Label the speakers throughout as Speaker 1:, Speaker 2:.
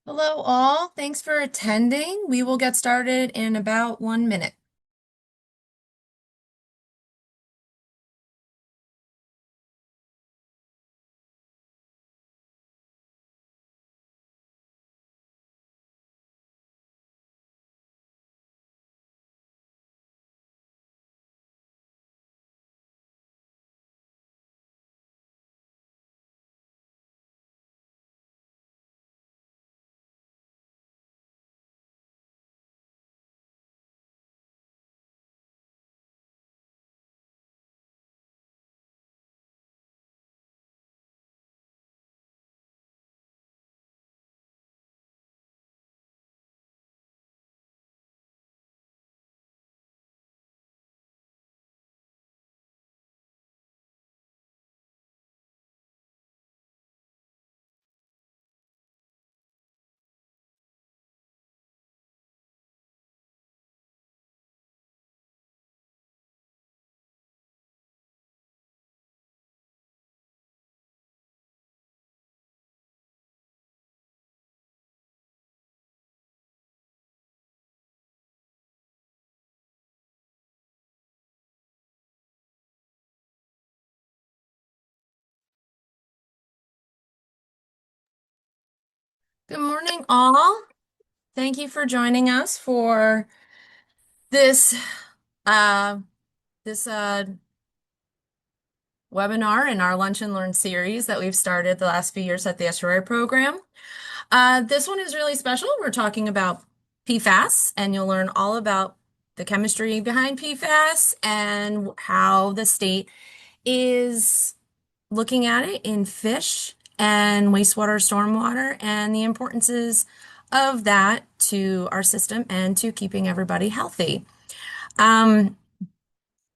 Speaker 1: Hello, all. Thanks for attending. We will get started in about 1 minute. Good morning, all. Thank you for joining us for this uh, this webinar in our Lunch and Learn series that we've started the last few years at the Estuary program. This one is really special. We're talking about PFAS, and you'll learn all about the chemistry behind PFAS and how the state is looking at it in fish and wastewater, stormwater, and the importances of that to our system and to keeping everybody healthy. Um,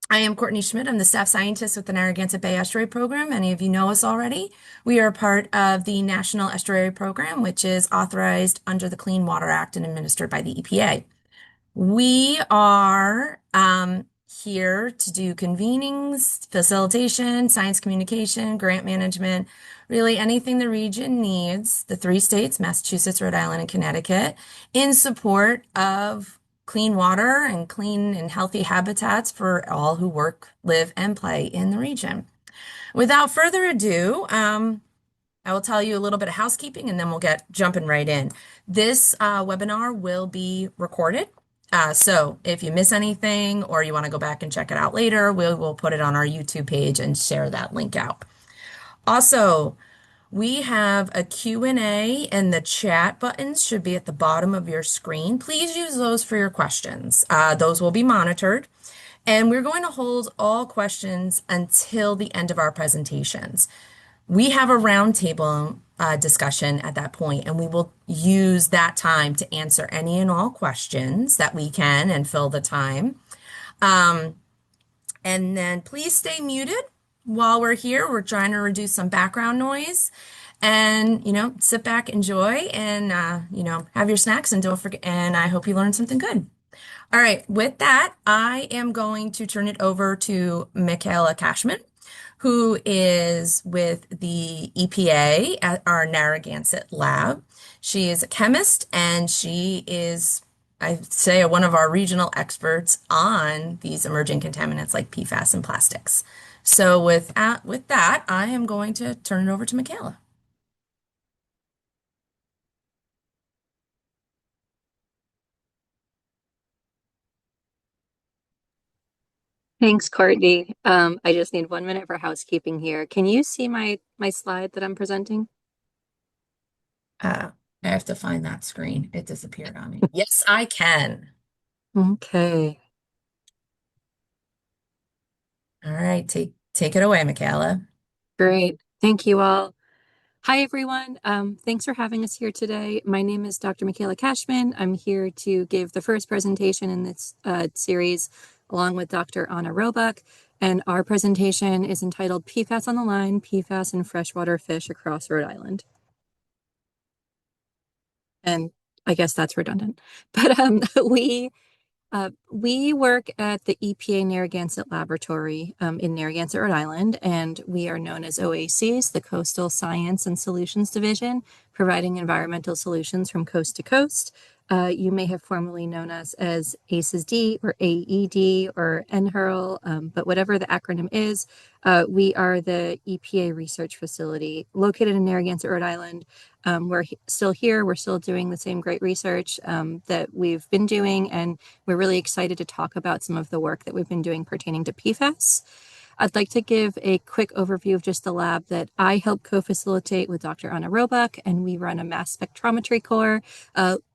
Speaker 1: I am Courtney Schmidt. I'm the staff scientist with the Narragansett Bay Estuary Program. Many of you know us already. We are part of the National Estuary Program, which is authorized under the Clean Water Act and administered by the EPA. We are here to do convenings, facilitation, science communication, grant management, really anything the region needs, the three states, Massachusetts, Rhode Island, and Connecticut, in support of clean water and clean and healthy habitats for all who work, live, and play in the region. Without further ado, I will tell you a little bit of housekeeping and then we'll get jumping right in. This webinar will be recorded. So if you miss anything or you want to go back and check it out later, we will put it on our YouTube page and share that link out. Also, we have a Q&A and the chat buttons should be at the bottom of your screen. Please use those for your questions. Those will be monitored. And we're going to hold all questions until the end of our presentations. We have a roundtable discussion at that point, and we will use that time to answer any and all questions that we can and fill the time. And then please stay muted while we're here. We're trying to reduce some background noise and, sit back, enjoy, and, have your snacks and don't forget. And I hope you learned something good. All right, with that, I am going to turn it over to Michaela Cashman, who is with the EPA at our Narragansett lab. She is a chemist and she is, I'd say, one of our regional experts on these emerging contaminants like PFAS and plastics. So with that, I am going to turn it over to Michaela.
Speaker 2: Thanks, Courtney. I just need 1 minute for housekeeping here. Can you see my slide that I'm presenting?
Speaker 1: I have to find that screen. It disappeared on me. Yes, I can.
Speaker 2: Okay.
Speaker 1: All right, take it away, Michaela.
Speaker 2: Great. Thank you all. Hi, everyone. Thanks for having us here today. My name is Dr. Michaela Cashman. I'm here to give the first presentation in this series along with Dr. Anna Roebuck. And our presentation is entitled PFAS on the Line, PFAS in Freshwater Fish Across Rhode Island. And I guess that's redundant. But we We work at the EPA Narragansett Laboratory in Narragansett, Rhode Island, and we are known as OACs, the Coastal Science and Solutions Division, providing environmental solutions from coast to coast. You may have formerly known us as ACES-D or AED or NHRL, but whatever the acronym is, we are the EPA research facility located in Narragansett, Rhode Island. We're still here. We're still doing the same great research that we've been doing, and we're really excited to talk about some of the work that we've been doing pertaining to PFAS. I'd like to give a quick overview of just the lab that I help co-facilitate with Dr. Anna Roebuck, and we run a mass spectrometry core,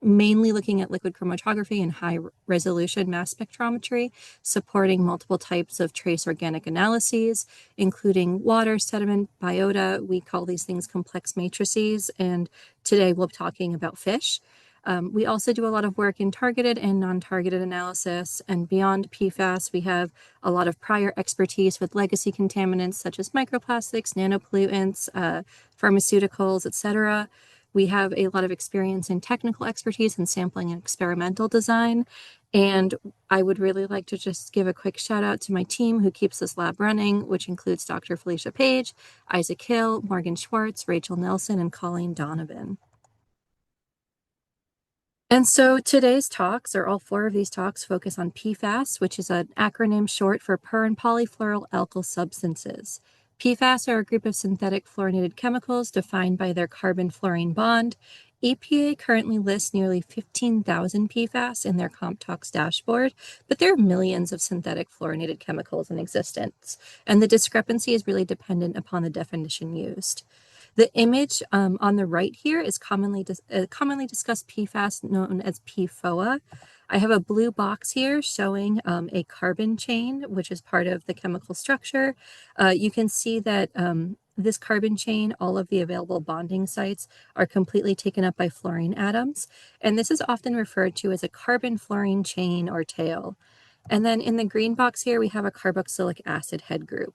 Speaker 2: mainly looking at liquid chromatography and high-resolution mass spectrometry, supporting multiple types of trace organic analyses, including water, sediment, biota. We call these things complex matrices, and today we'll be talking about fish. We also do a lot of work in targeted and non-targeted analysis, and beyond PFAS, we have a lot of prior expertise with legacy contaminants such as microplastics, nanopollutants, pharmaceuticals, etc. We have a lot of experience in technical expertise in sampling and experimental design, and I would really like to just give a quick shout out to my team who keeps this lab running, which includes Dr. Felicia Page, Isaac Hill, Morgan Schwartz, Rachel Nelson, and Colleen Donovan. And so today's talks, or all four of these talks, focus on PFAS, which is an acronym short for per and polyfluoroalkyl substances. PFAS are a group of synthetic fluorinated chemicals defined by their carbon-fluorine bond. EPA currently lists nearly 15,000 PFAS in their CompTox dashboard, but there are millions of synthetic fluorinated chemicals in existence, and the discrepancy is really dependent upon the definition used. The image on the right here is commonly discussed PFAS known as PFOA. I have a blue box here showing a carbon chain, which is part of the chemical structure. You can see that this carbon chain, all of the available bonding sites are completely taken up by fluorine atoms. And this is often referred to as a carbon-fluorine chain or tail. And then in the green box here, we have a carboxylic acid head group.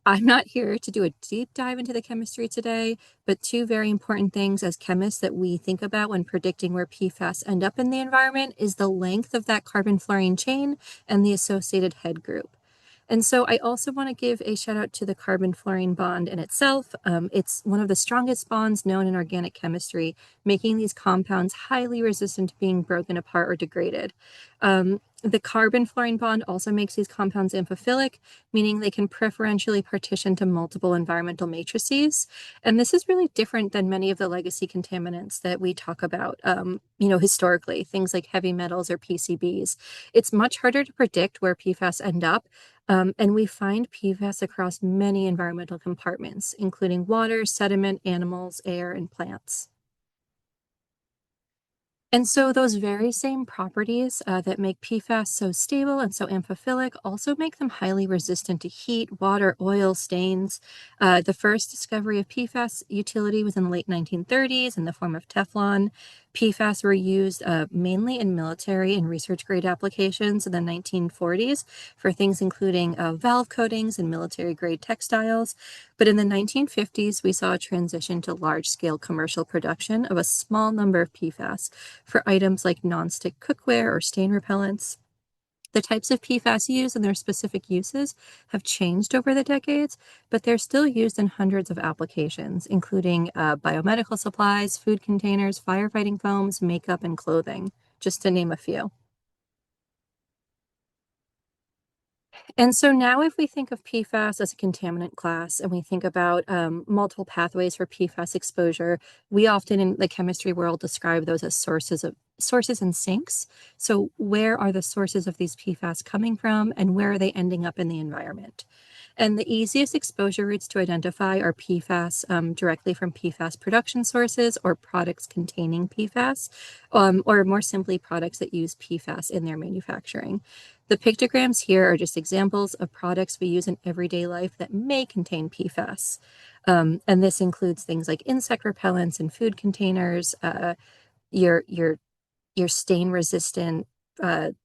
Speaker 2: I'm not here to do a deep dive into the chemistry today, but two very important things as chemists that we think about when predicting where PFAS end up in the environment is the length of that carbon-fluorine chain and the associated head group. And so I also want to give a shout out to the carbon-fluorine bond in itself. It's one of the strongest bonds known in organic chemistry, making these compounds highly resistant to being broken apart or degraded. The carbon-fluorine bond also makes these compounds amphiphilic, meaning they can preferentially partition to multiple environmental matrices. And this is really different than many of the legacy contaminants that we talk about, historically, things like heavy metals or PCBs. It's much harder to predict where PFAS end up, and we find PFAS across many environmental compartments, including water, sediment, animals, air, and plants. And so those very same properties that make PFAS so stable and so amphiphilic also make them highly resistant to heat, water, oil, stains. The first discovery of PFAS utility was in the late 1930s in the form of Teflon. PFAS were used mainly in military and research-grade applications in the 1940s for things including valve coatings and military-grade textiles. But in the 1950s, we saw a transition to large-scale commercial production of a small number of PFAS for items like nonstick cookware or stain repellents. The types of PFAS used and their specific uses have changed over the decades, but they're still used in hundreds of applications, including biomedical supplies, food containers, firefighting foams, makeup, and clothing, just to name a few. And so now if we think of PFAS as a contaminant class and we think about multiple pathways for PFAS exposure, we often in the chemistry world describe those as sources and sinks. So where are the sources of these PFAS coming from and where are they ending up in the environment? And the easiest exposure routes to identify are PFAS directly from PFAS production sources or products containing PFAS, or more simply, products that use PFAS in their manufacturing. The pictograms here are just examples of products we use in everyday life that may contain PFAS. And this includes things like insect repellents and food containers, your stain-resistant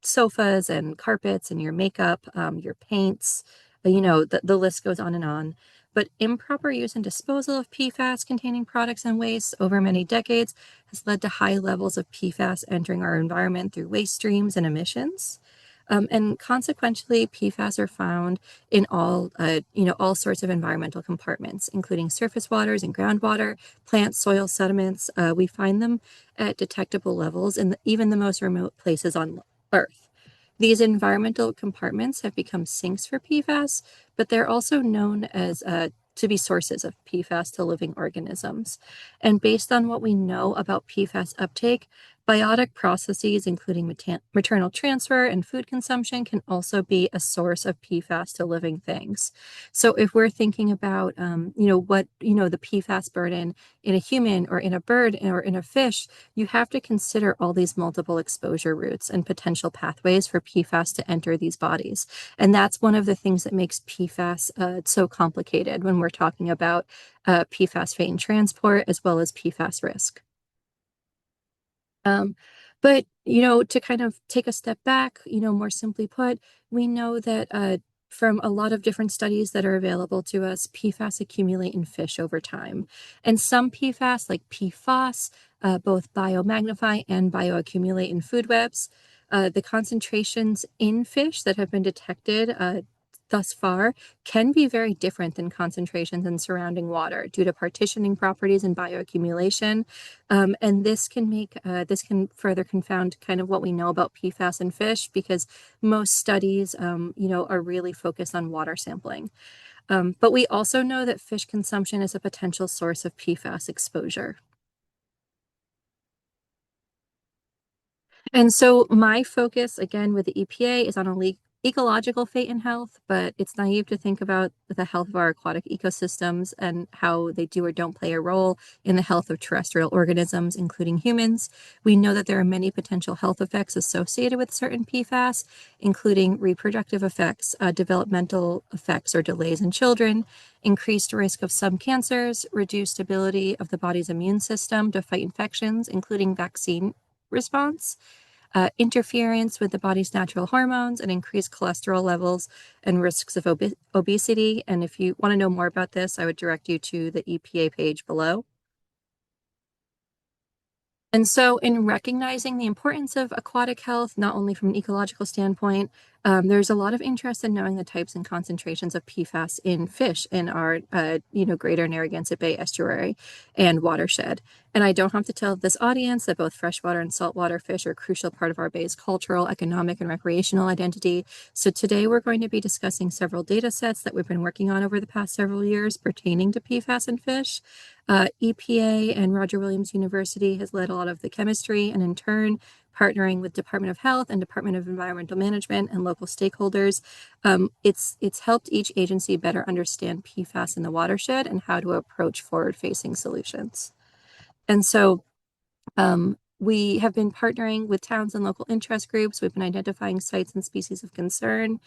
Speaker 2: sofas and carpets and your makeup, your paints, the list goes on and on. But improper use and disposal of PFAS containing products and wastes over many decades has led to high levels of PFAS entering our environment through waste streams and emissions. And consequently, PFAS are found in all sorts of environmental compartments, including surface waters and groundwater, plants, soil, sediments. We find them at detectable levels in even the most remote places on Earth. These environmental compartments have become sinks for PFAS, but they're also known as to be sources of PFAS to living organisms. And based on what we know about PFAS uptake, biotic processes, including maternal transfer and food consumption, can also be a source of PFAS to living things. So if we're thinking about, the PFAS burden in a human or in a bird or in a fish, you have to consider all these multiple exposure routes and potential pathways for PFAS to enter these bodies. And that's one of the things that makes PFAS so complicated when we're talking about PFAS fate and transport as well as PFAS risk. But, to kind of take a step back, more simply put, we know that from a lot of different studies that are available to us, PFAS accumulate in fish over time. And some PFAS, like PFOS, both biomagnify and bioaccumulate in food webs. The concentrations in fish that have been detected thus far can be very different than concentrations in surrounding water due to partitioning properties and bioaccumulation. And this can further confound kind of what we know about PFAS in fish because most studies, are really focused on water sampling. But we also know that fish consumption is a potential source of PFAS exposure. And so my focus, again, with the EPA is on ecological fate and health, but it's naive to think about the health of our aquatic ecosystems and how they do or don't play a role in the health of terrestrial organisms, including humans. We know that there are many potential health effects associated with certain PFAS, including reproductive effects, developmental effects or delays in children, increased risk of some cancers, reduced ability of the body's immune system to fight infections, including vaccine response, interference with the body's natural hormones, and increased cholesterol levels and risks of obesity. And if you want to know more about this, I would direct you to the EPA page below. And so, in recognizing the importance of aquatic health, not only from an ecological standpoint, there's a lot of interest in knowing the types and concentrations of PFAS in fish in our, greater Narragansett Bay estuary and watershed. And I don't have to tell this audience that both freshwater and saltwater fish are a crucial part of our bay's cultural, economic, and recreational identity. So today we're going to be discussing several data sets that we've been working on over the past several years pertaining to PFAS in fish. EPA and Roger Williams University has led a lot of the chemistry, and in turn, partnering with Department of Health and Department of Environmental Management and local stakeholders, it's helped each agency better understand PFAS in the watershed and how to approach forward-facing solutions. And so we have been partnering with towns and local interest groups. We've been identifying sites and species of concern.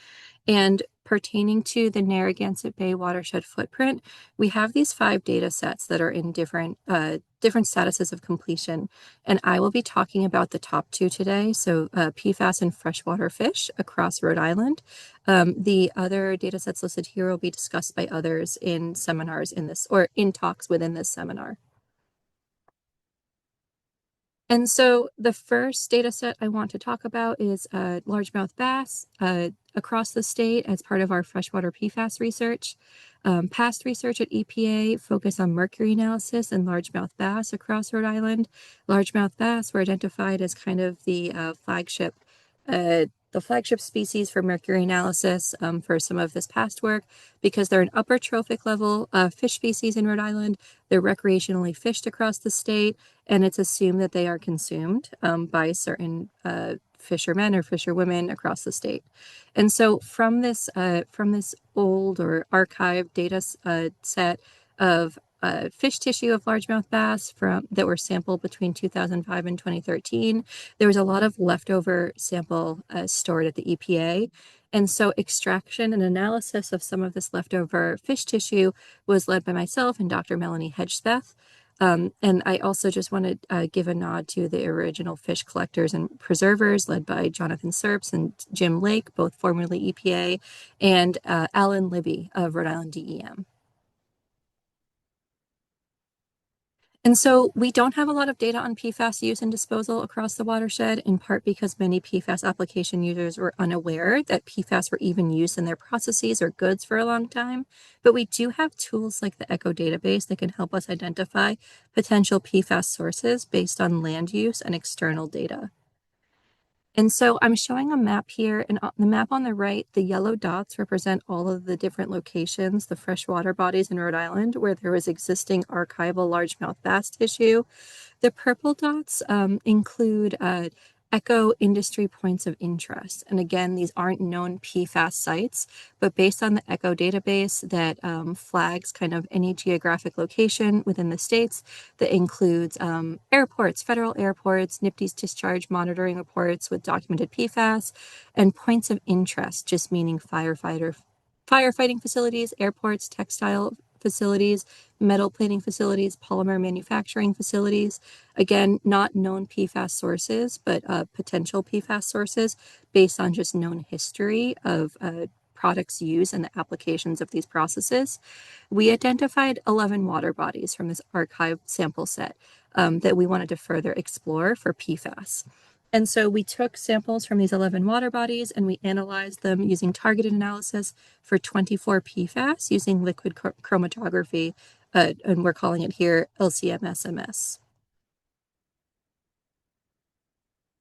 Speaker 2: And pertaining to the Narragansett Bay watershed footprint, we have these 5 data sets that are in different statuses of completion. And I will be talking about the top 2 today. So PFAS and freshwater fish across Rhode Island. The other data sets listed here will be discussed by others in seminars in this or in talks within this seminar. And so the first data set I want to talk about is largemouth bass across the state as part of our freshwater PFAS research. Past research at EPA focused on mercury analysis and largemouth bass across Rhode Island. Largemouth bass were identified as kind of the flagship species for mercury analysis for some of this past work because they're an upper trophic level fish species in Rhode Island. They're recreationally fished across the state, and it's assumed that they are consumed by certain fishermen or fisherwomen across the state. And so from this old or archived data set of fish tissue of largemouth bass that were sampled between 2005 and 2013, there was a lot of leftover sample stored at the EPA. And so extraction and analysis of some of this leftover fish tissue was led by myself and Dr. Melanie Hedgespeth. And I also just want to give a nod to the original fish collectors and preservers led by Jonathan Serps and Jim Lake, both formerly EPA, and Alan Libby of Rhode Island DEM. And so we don't have a lot of data on PFAS use and disposal across the watershed, in part because many PFAS application users were unaware that PFAS were even used in their processes or goods for a long time. But we do have tools like the ECHO database that can help us identify potential PFAS sources based on land use and external data. And so I'm showing a map here, and the map on the right, the yellow dots represent all of the different locations, the freshwater bodies in Rhode Island, where there was existing archival largemouth bass tissue. The purple dots include eco industry points of interest. And again, these aren't known PFAS sites, but based on the eco database that flags kind of any geographic location within the states that includes airports, federal airports, NIPT's discharge monitoring reports with documented PFAS, and points of interest, just meaning firefighting facilities, airports, textile facilities, metal plating facilities, polymer manufacturing facilities. Again, not known PFAS sources, but potential PFAS sources based on just known history of products used and the applications of these processes. We identified 11 water bodies from this archive sample set that we wanted to further explore for PFAS. And so we took samples from these 11 water bodies and we analyzed them using targeted analysis for 24 PFAS using liquid chromatography, and we're calling it here LCMSMS.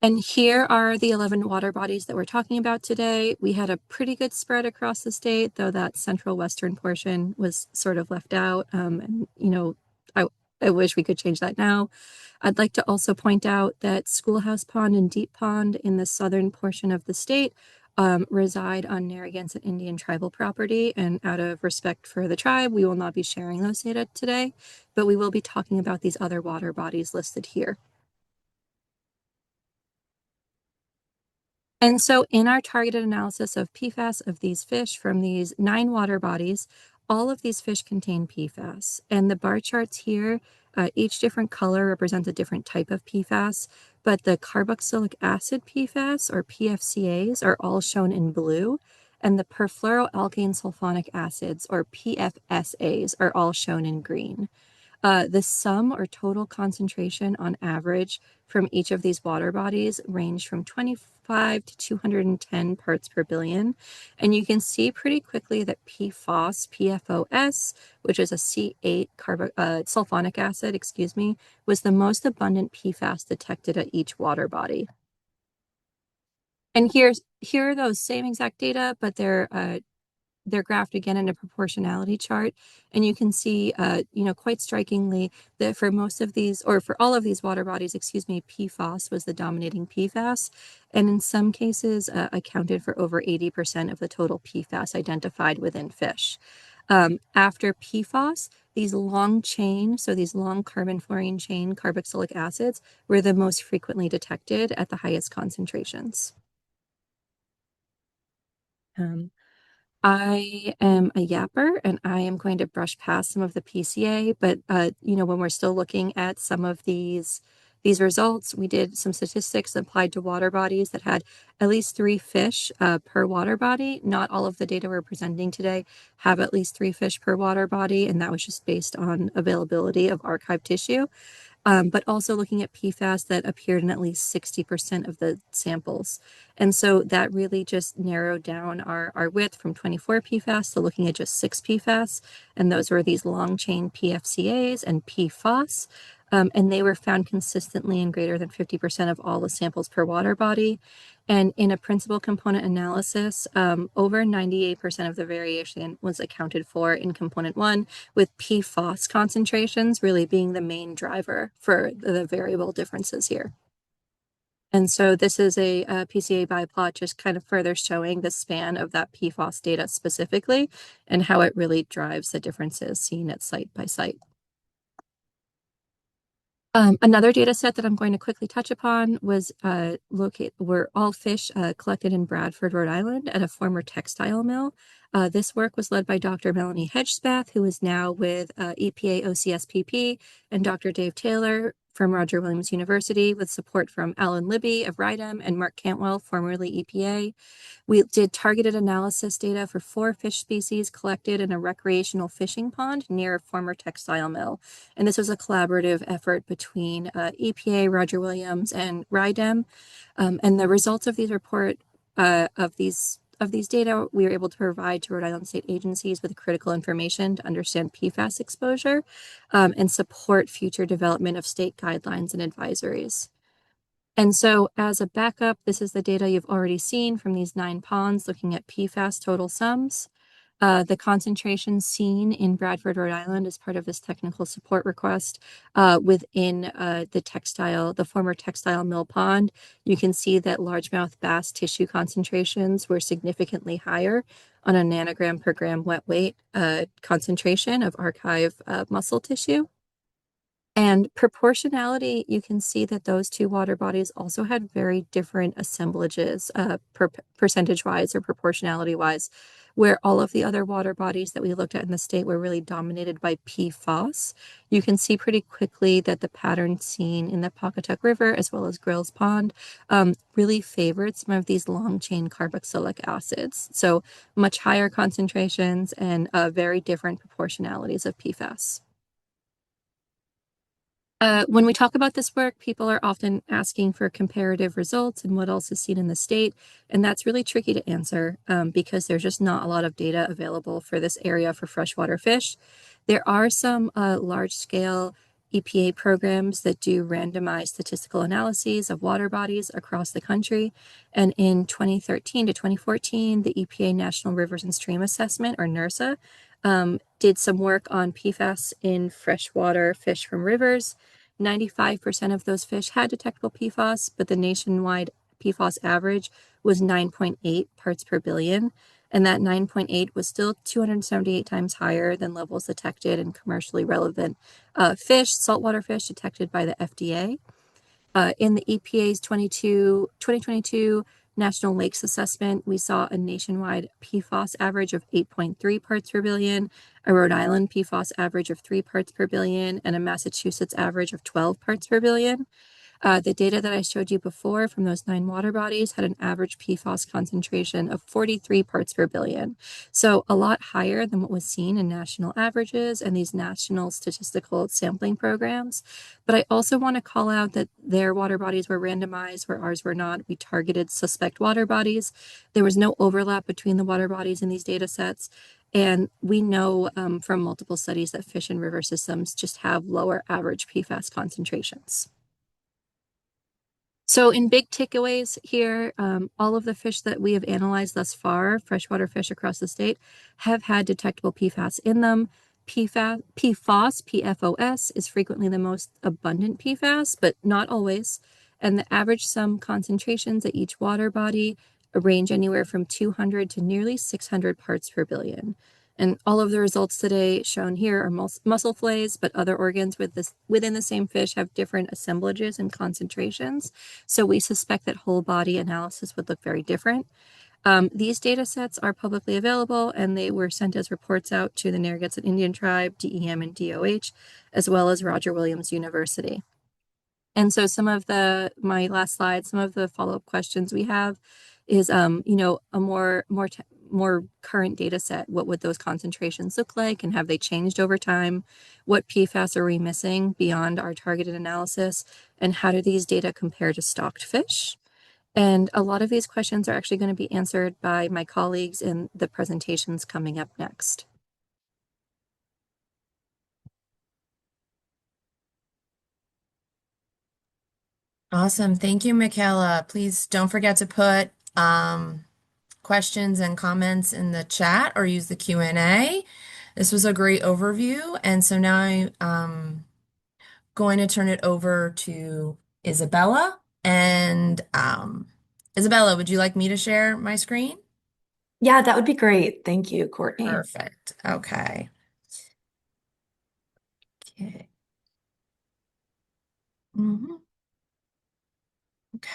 Speaker 2: And here are the 11 water bodies that we're talking about today. We had a pretty good spread across the state, though that central western portion was sort of left out. And, you know, I wish we could change that now. I'd like to also point out that Schoolhouse Pond and Deep Pond in the southern portion of the state reside on Narragansett Indian tribal property. And out of respect for the tribe, we will not be sharing those data today, but we will be talking about these other water bodies listed here. And so in our targeted analysis of PFAS of these fish from these 9 water bodies, all of these fish contain PFAS. And the bar charts here, each different color represents a different type of PFAS, but the carboxylic acid PFAS, or PFCAs, are all shown in blue, and the perfluoroalkane sulfonic acids, or PFSAs, are all shown in green. The sum or total concentration on average from each of these water bodies range from 25 to 210 parts per billion. And you can see pretty quickly that PFOS, which is a C8 sulfonic acid, was the most abundant PFAS detected at each water body. And here are those same exact data, but they're graphed again in a proportionality chart. And you can see, quite strikingly that for most of these, or for all of these water bodies, PFOS was the dominating PFAS. And in some cases accounted for over 80% of the total PFAS identified within fish. After PFOS, these long chain, so these long carbon fluorine chain carboxylic acids were the most frequently detected at the highest concentrations. I am a yapper and I am going to brush past some of the PCA, but when we're still looking at some of these results, we did some statistics applied to water bodies that had at least 3 fish per water body. Not all of the data we're presenting today have at least 3 fish per water body, and that was just based on availability of archived tissue. But also looking at PFAS that appeared in at least 60% of the samples. And so that really just narrowed down our width from 24 PFAS to looking at just 6 PFAS. And those were these long chain PFCAs and PFOS. And they were found consistently in greater than 50% of all the samples per water body. And in a principal component analysis, over 98% of the variation was accounted for in component 1, with PFOS concentrations really being the main driver for the variable differences here. And so this is a PCA biplot just kind of further showing the span of that PFOS data specifically and how it really drives the differences seen at site by site. Another data set that I'm going to quickly touch upon was were all fish collected in Bradford, Rhode Island at a former textile mill. This work was led by Dr. Melanie Hedgespath, who is now with EPA OCSPP, and Dr. Dave Taylor from Roger Williams University with support from Alan Libby of RIDEM and Mark Cantwell, formerly EPA. We did targeted analysis data for 4 fish species collected in a recreational fishing pond near a former textile mill. And this was a collaborative effort between EPA, Roger Williams, and RIDEM. And the results of these data, we were able to provide to Rhode Island state agencies with critical information to understand PFAS exposure and support future development of state guidelines and advisories. And so as a backup, this is the data you've already seen from these 9 ponds looking at PFAS total sums. The concentration seen in Bradford, Rhode Island as part of this technical support request within the former textile mill pond, you can see that largemouth bass tissue concentrations were significantly higher on a nanogram per gram wet weight concentration of archive muscle tissue. And proportionality, you can see that those 2 water bodies also had very different assemblages, percentage-wise or proportionality-wise, where all of the other water bodies that we looked at in the state were really dominated by PFAS. You can see pretty quickly that the pattern seen in the Pawcatuck River as well as Grills Pond really favored some of these long-chain carboxylic acids. So much higher concentrations and very different proportionalities of PFAS. When we talk about this work, people are often asking for comparative results and what else is seen in the state, and that's really tricky to answer because there's just not a lot of data available for this area for freshwater fish. There are some large-scale EPA programs that do randomized statistical analyses of water bodies across the country, and in 2013 to 2014, the EPA National Rivers and Stream Assessment, or NRSA, did some work on PFAS in freshwater fish from rivers. 95% of those fish had detectable PFAS, but the nationwide PFAS average was 9.8 parts per billion. And that 9.8 was still 278 times higher than levels detected in commercially relevant saltwater fish detected by the FDA. In the EPA's 2022 National Lakes Assessment, we saw a nationwide PFAS average of 8.3 parts per billion, a Rhode Island PFAS average of 3 parts per billion, and a Massachusetts average of 12 parts per billion. The data that I showed you before from those 9 water bodies had an average PFAS concentration of 43 parts per billion. So a lot higher than what was seen in national averages and these national statistical sampling programs. But I also want to call out that their water bodies were randomized where ours were not. We targeted suspect water bodies. There was no overlap between the water bodies in these data sets. And we know from multiple studies that fish and river systems just have lower average PFAS concentrations. So in big takeaways here, all of the fish that we have analyzed thus far, freshwater fish across the state, have had detectable PFAS in them. PFOS is frequently the most abundant PFAS, but not always. And the average sum concentrations at each water body range anywhere from 200 to nearly 600 parts per billion. And all of the results today shown here are muscle fillets, but other organs within the same fish have different assemblages and concentrations. So we suspect that whole body analysis would look very different. These data sets are publicly available, and they were sent as reports out to the Narragansett Indian Tribe, DEM, and DOH, as well as Roger Williams University. And so my last slide, some of the follow-up questions we have is, a more current data set. What would those concentrations look like, and have they changed over time? What PFAS are we missing beyond our targeted analysis? And how do these data compare to stocked fish? And a lot of these questions are actually going to be answered by my colleagues in the presentations coming up next.
Speaker 1: Awesome. Thank you, Michaela. Please don't forget to put questions and comments in the chat or use the Q&A. This was a great overview. And so now I'm going to turn it over to Isabella. And Isabella, would you like me to share my screen?
Speaker 3: Yeah, that would be great. Thank you, Courtney.
Speaker 1: Perfect. Okay. Okay. Okay.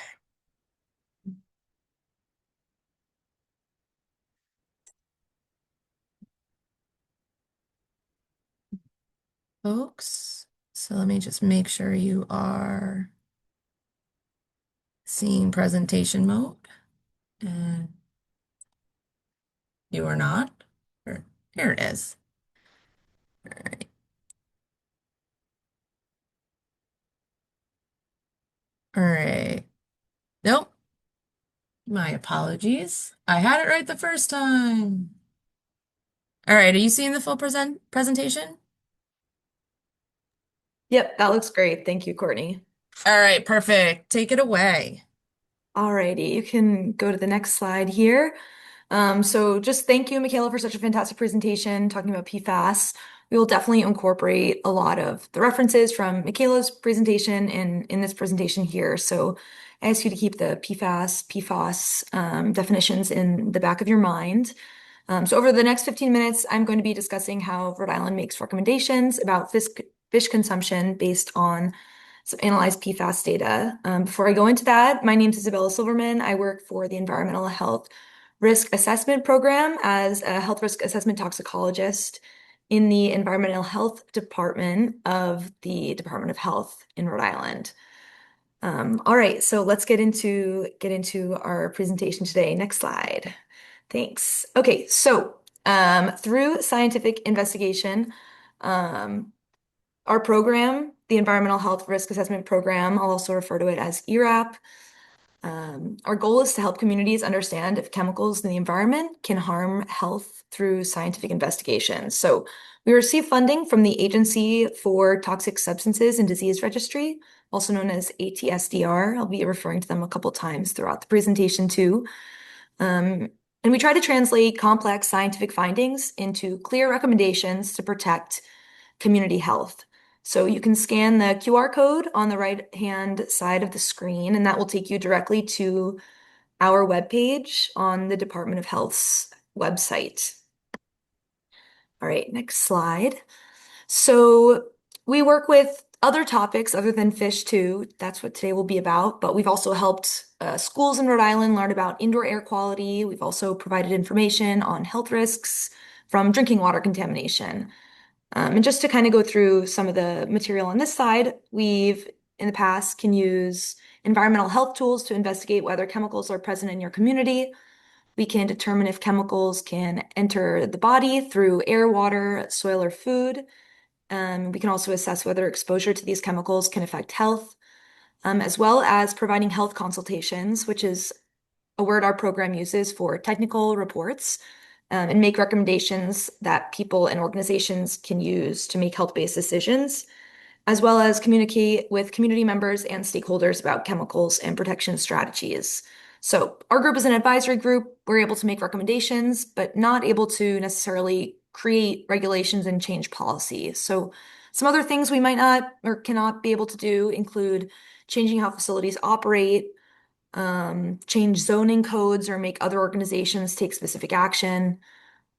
Speaker 1: Folks, So let me just make sure you are seeing presentation mode. And you are not. Here it is. All right. All right. Nope. My apologies. I had it right the first time. All right. Are you seeing the full presentation?
Speaker 3: Yep, that looks great. Thank you, Courtney.
Speaker 1: All right. Perfect. Take it away.
Speaker 3: Alrighty, you can go to the next slide here. So just thank you, Michaela, for such a fantastic presentation talking about PFAS. We will definitely incorporate a lot of the references from Michaela's presentation in this presentation here. So I ask you to keep the PFAS definitions in the back of your mind. So over the next 15 minutes, I'm going to be discussing how Rhode Island makes recommendations about fish consumption based on some analyzed PFAS data. Before I go into that, my name is Isabella Silverman. I work for the Environmental Health Risk Assessment Program as a health risk assessment toxicologist in the Environmental Health Department of the Department of Health in Rhode Island. All right, so let's get into our presentation today. Next slide. Thanks. Okay, so through scientific investigation, our program, the Environmental Health Risk Assessment Program, I'll also refer to it as ERAP. Our goal is to help communities understand if chemicals in the environment can harm health through scientific investigations. So we receive funding from the Agency for Toxic Substances and Disease Registry, also known as ATSDR. I'll be referring to them a couple times throughout the presentation too. And we try to translate complex scientific findings into clear recommendations to protect community health. So you can scan the QR code on the right-hand side of the screen, and that will take you directly to our webpage on the Department of Health's website. All right, next slide. So we work with other topics other than fish too. That's what today will be about. But we've also helped schools in Rhode Island learn about indoor air quality. We've also provided information on health risks from drinking water contamination. And just to kind of go through some of the material on this side, we've in the past can use environmental health tools to investigate whether chemicals are present in your community. We can determine if chemicals can enter the body through air, water, soil, or food. We can also assess whether exposure to these chemicals can affect health, as well as providing health consultations, which is a word our program uses for technical reports, and make recommendations that people and organizations can use to make health-based decisions, as well as communicate with community members and stakeholders about chemicals and protection strategies. So our group is an advisory group. We're able to make recommendations, but not able to necessarily create regulations and change policy. So some other things we might not or cannot be able to do include changing how facilities operate, change zoning codes, or make other organizations take specific action.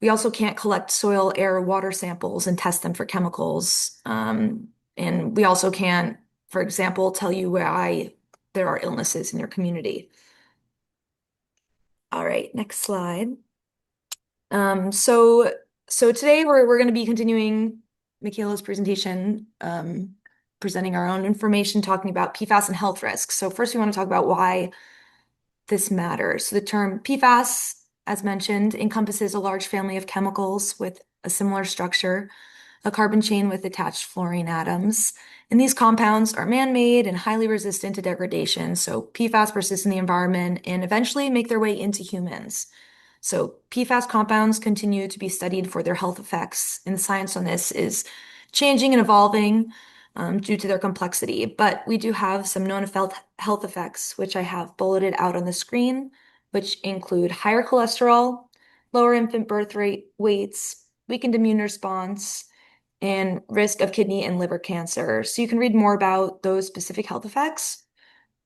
Speaker 3: We also can't collect soil, air, water samples and test them for chemicals. And we also can't, for example, tell you why there are illnesses in your community. All right, next slide. So today we're going to be continuing Michaela's presentation, presenting our own information, talking about PFAS and health risks. So first we want to talk about why this matters. So the term PFAS, as mentioned, encompasses a large family of chemicals with a similar structure, a carbon chain with attached fluorine atoms. And these compounds are man-made and highly resistant to degradation. So PFAS persist in the environment and eventually make their way into humans. So PFAS compounds continue to be studied for their health effects, and the science on this is changing and evolving due to their complexity. But we do have some known health effects, which I have bulleted out on the screen, which include higher cholesterol, lower infant birth rate weights, weakened immune response, and risk of kidney and liver cancer. So you can read more about those specific health effects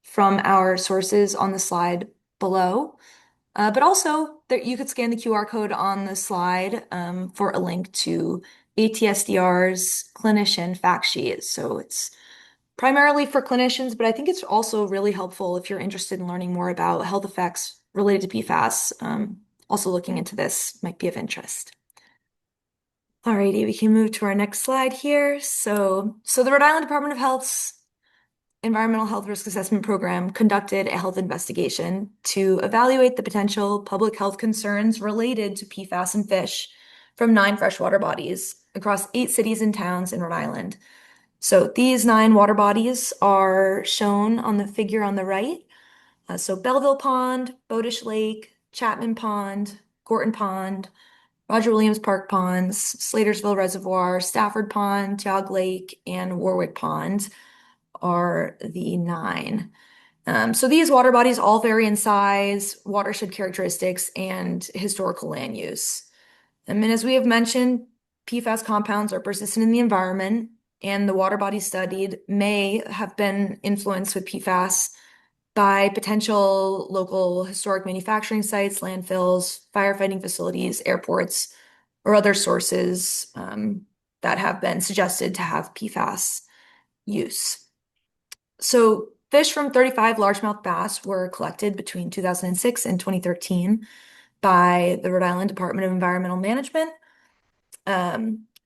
Speaker 3: from our sources on the slide below. But also, you could scan the QR code on the slide for a link to ATSDR's clinician fact sheet. So it's primarily for clinicians, but I think it's also really helpful if you're interested in learning more about health effects related to PFAS. Also looking into this might be of interest. Alrighty, we can move to our next slide here. So the Rhode Island Department of Health's Environmental Health Risk Assessment Program conducted a health investigation to evaluate the potential public health concerns related to PFAS in fish from 9 freshwater bodies across 8 cities and towns in Rhode Island. So these 9 water bodies are shown on the figure on the right. So Belleville Pond, Bowdish Lake, Chapman Pond, Gorton Pond, Roger Williams Park Ponds, Slatersville Reservoir, Stafford Pond, Tog Lake, and Warwick Pond are the 9. So these water bodies all vary in size, watershed characteristics, and historical land use. And as we have mentioned, PFAS compounds are persistent in the environment, and the water bodies studied may have been influenced with PFAS by potential local historic manufacturing sites, landfills, firefighting facilities, airports, or other sources that have been suggested to have PFAS use. So fish from 35 largemouth bass were collected between 2006 and 2013 by the Rhode Island Department of Environmental Management.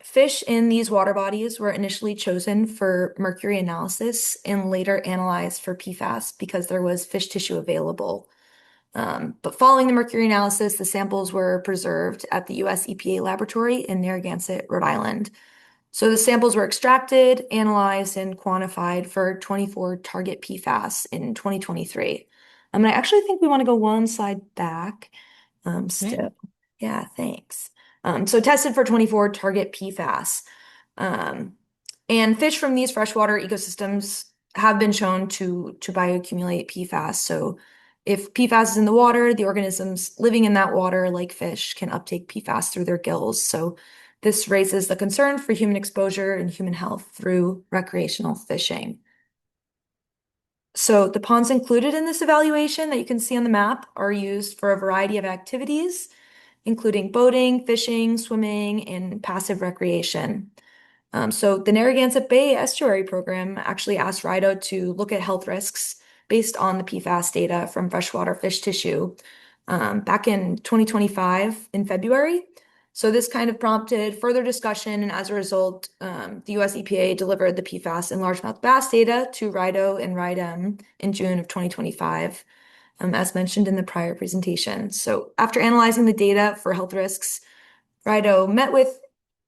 Speaker 3: Fish in these water bodies were initially chosen for mercury analysis and later analyzed for PFAS because there was fish tissue available. But following the mercury analysis, the samples were preserved at the US EPA laboratory in Narragansett, Rhode Island. So the samples were extracted, analyzed, and quantified for 24 target PFAS in 2023. I actually think we want to go one slide back. Still. Yeah, thanks. So tested for 24 target PFAS. And fish from these freshwater ecosystems have been shown to bioaccumulate PFAS. So if PFAS is in the water, the organisms living in that water, like fish, can uptake PFAS through their gills. So this raises the concern for human exposure and human health through recreational fishing. So the ponds included in this evaluation that you can see on the map are used for a variety of activities, including boating, fishing, swimming, and passive recreation. So the Narragansett Bay Estuary Program actually asked RIDOH to look at health risks based on the PFAS data from freshwater fish tissue back in 2025 in February. So this kind of prompted further discussion, and as a result, the US EPA delivered the PFAS and largemouth bass data to RIDOH and RIDEM in June of 2025, as mentioned in the prior presentation. So after analyzing the data for health risks, RIDOH met with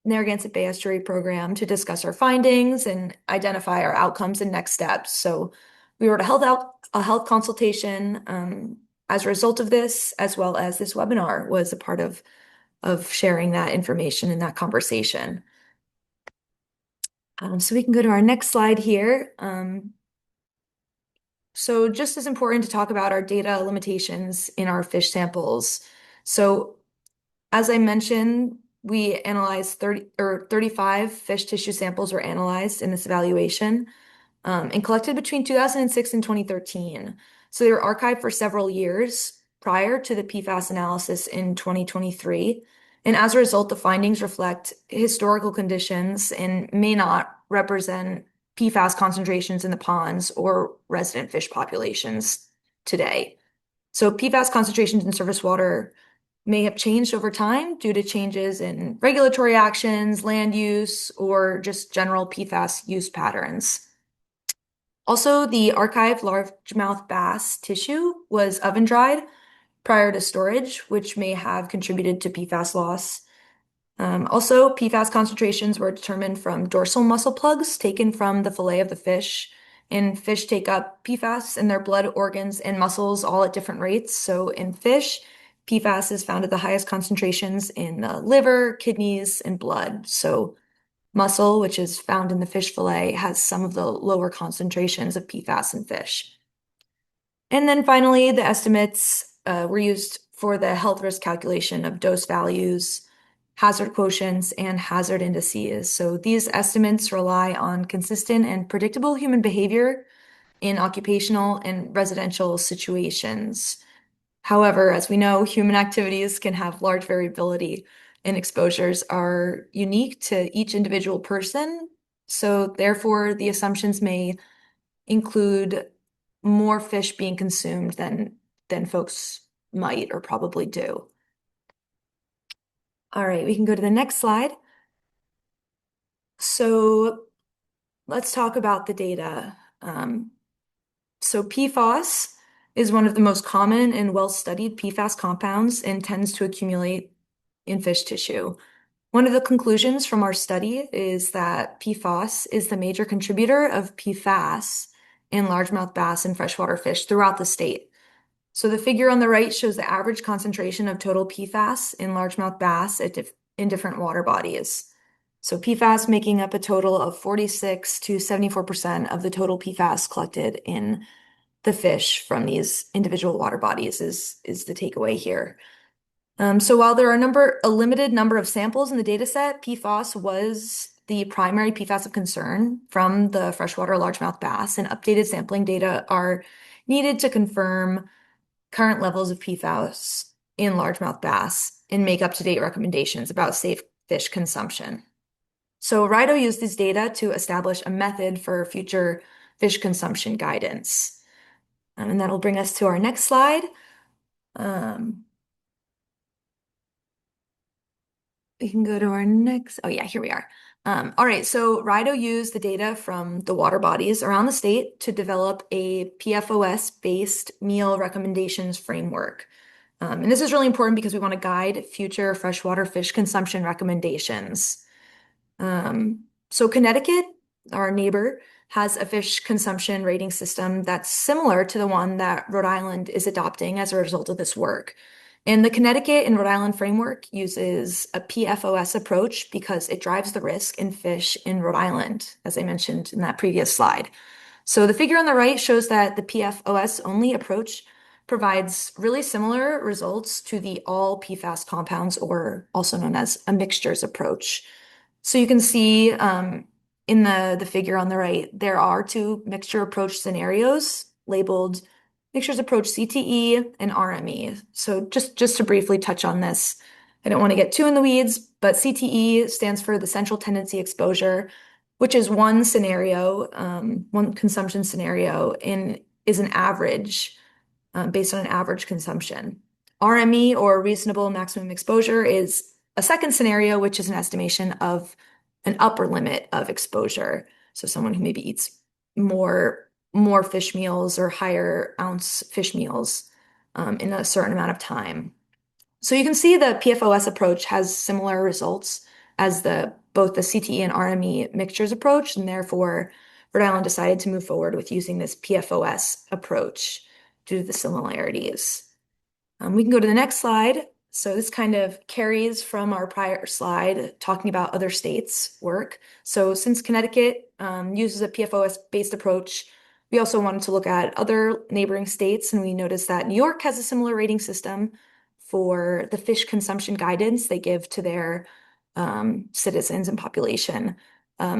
Speaker 3: Narragansett Bay Estuary Program to discuss our findings and identify our outcomes and next steps. So we wrote a health consultation as a result of this, as well as this webinar was a part of sharing that information in that conversation. So we can go to our next slide here. So just as important to talk about our data limitations in our fish samples. So as I mentioned, we analyzed 35 fish tissue samples were analyzed in this evaluation and collected between 2006 and 2013. So they were archived for several years prior to the PFAS analysis in 2023. And as a result, the findings reflect historical conditions and may not represent PFAS concentrations in the ponds or resident fish populations today. So PFAS concentrations in surface water may have changed over time due to changes in regulatory actions, land use, or just general PFAS use patterns. Also, the archived largemouth bass tissue was oven dried prior to storage, which may have contributed to PFAS loss. Also, PFAS concentrations were determined from dorsal muscle plugs taken from the fillet of the fish. And fish take up PFAS in their blood, organs, and muscles all at different rates. So in fish, PFAS is found at the highest concentrations in the liver, kidneys, and blood. So muscle, which is found in the fish fillet, has some of the lower concentrations of PFAS in fish. And then finally, the estimates were used for the health risk calculation of dose values, hazard quotients, and hazard indices. So these estimates rely on consistent and predictable human behavior in occupational and residential situations. However, as we know, human activities can have large variability, and exposures are unique to each individual person. So therefore, the assumptions may include more fish being consumed than folks might or probably do. All right, we can go to the next slide. So let's talk about the data. So PFAS is one of the most common and well-studied PFAS compounds and tends to accumulate in fish tissue. One of the conclusions from our study is that PFAS is the major contributor of PFAS in largemouth bass and freshwater fish throughout the state. So the figure on the right shows the average concentration of total PFAS in largemouth bass in different water bodies. So PFAS making up a total of 46 to 74% of the total PFAS collected in the fish from these individual water bodies is the takeaway here. So while there are a limited number of samples in the data set, PFAS was the primary PFAS of concern from the freshwater largemouth bass, and updated sampling data are needed to confirm current levels of PFAS in largemouth bass and make up-to-date recommendations about safe fish consumption. So RIDOH used these data to establish a method for future fish consumption guidance. And that'll bring us to our next slide. We can go to our next, oh yeah, here we are. All right, so RIDOH used the data from the water bodies around the state to develop a PFOS-based meal recommendations framework. And this is really important because we want to guide future freshwater fish consumption recommendations. So Connecticut, our neighbor, has a fish consumption rating system that's similar to the one that Rhode Island is adopting as a result of this work. And the Connecticut and Rhode Island framework uses a PFOS approach because it drives the risk in fish in Rhode Island, as I mentioned in that previous slide. So the figure on the right shows that the PFOS only approach provides really similar results to the all PFAS compounds, or also known as a mixtures approach. So you can see in the figure on the right, there are two mixture approach scenarios labeled mixtures approach CTE and RME. So just to briefly touch on this, I don't want to get too in the weeds, but CTE stands for the central tendency exposure, which is one scenario, one consumption scenario, and is an average based on an average consumption. RME, or reasonable maximum exposure, is a second scenario, which is an estimation of an upper limit of exposure. So someone who maybe eats more fish meals or higher ounce fish meals in a certain amount of time. So you can see the PFOS approach has similar results as both the CTE and RME mixtures approach, and therefore Rhode Island decided to move forward with using this PFOS approach due to the similarities. We can go to the next slide. So this kind of carries from our prior slide talking about other states' work. So since Connecticut uses a PFOS-based approach, we also wanted to look at other neighboring states, and we noticed that New York has a similar rating system for the fish consumption guidance they give to their citizens and population.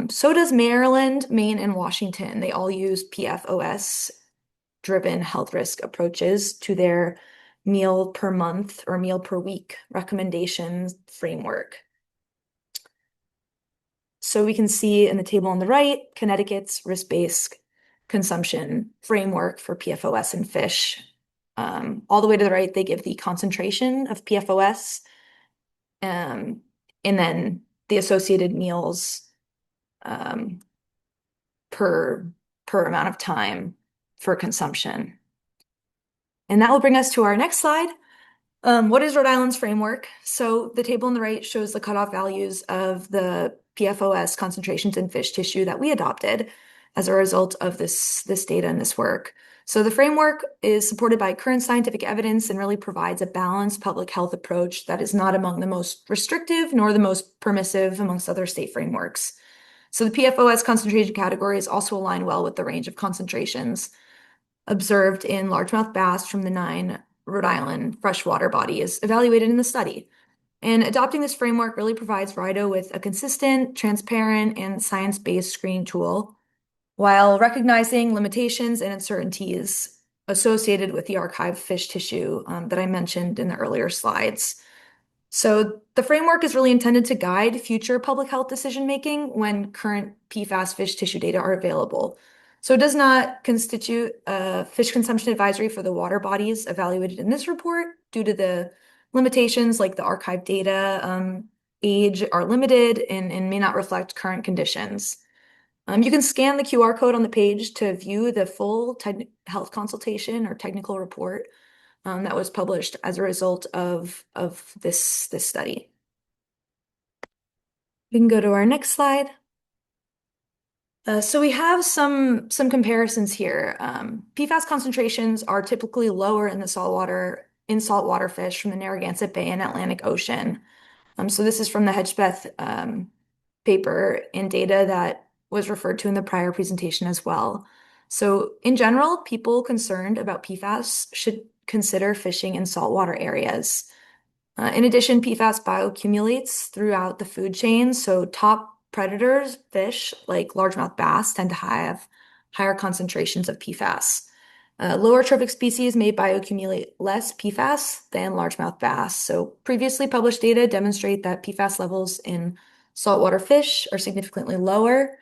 Speaker 3: So does Maryland, Maine, and Washington. They all use PFOS-driven health risk approaches to their meal per month or meal per week recommendations framework. So we can see in the table on the right, Connecticut's risk-based consumption framework for PFOS in fish. All the way to the right, they give the concentration of PFOS and then the associated meals per amount of time for consumption. And that will bring us to our next slide. What is Rhode Island's framework? So the table on the right shows the cutoff values of the PFOS concentrations in fish tissue that we adopted as a result of this data and this work. So the framework is supported by current scientific evidence and really provides a balanced public health approach that is not among the most restrictive nor the most permissive amongst other state frameworks. So the PFOS concentration categories also align well with the range of concentrations observed in largemouth bass from the 9 Rhode Island freshwater bodies evaluated in the study. And adopting this framework really provides RIDOH with a consistent, transparent, and science-based screening tool, while recognizing limitations and uncertainties associated with the archived fish tissue that I mentioned in the earlier slides. So the framework is really intended to guide future public health decision-making when current PFAS fish tissue data are available. So it does not constitute a fish consumption advisory for the water bodies evaluated in this report due to the limitations like the archived data age are limited and may not reflect current conditions. You can scan the QR code on the page to view the full health consultation or technical report that was published as a result of this study. We can go to our next slide. So we have some comparisons here. PFAS concentrations are typically lower in saltwater fish from the Narragansett Bay and Atlantic Ocean. So this is from the Hedgepeth paper and data that was referred to in the prior presentation as well. So in general, people concerned about PFAS should consider fishing in saltwater areas. In addition, PFAS bioaccumulates throughout the food chain, so top predators, fish like largemouth bass, tend to have higher concentrations of PFAS. Lower trophic species may bioaccumulate less PFAS than largemouth bass. So previously published data demonstrate that PFAS levels in saltwater fish are significantly lower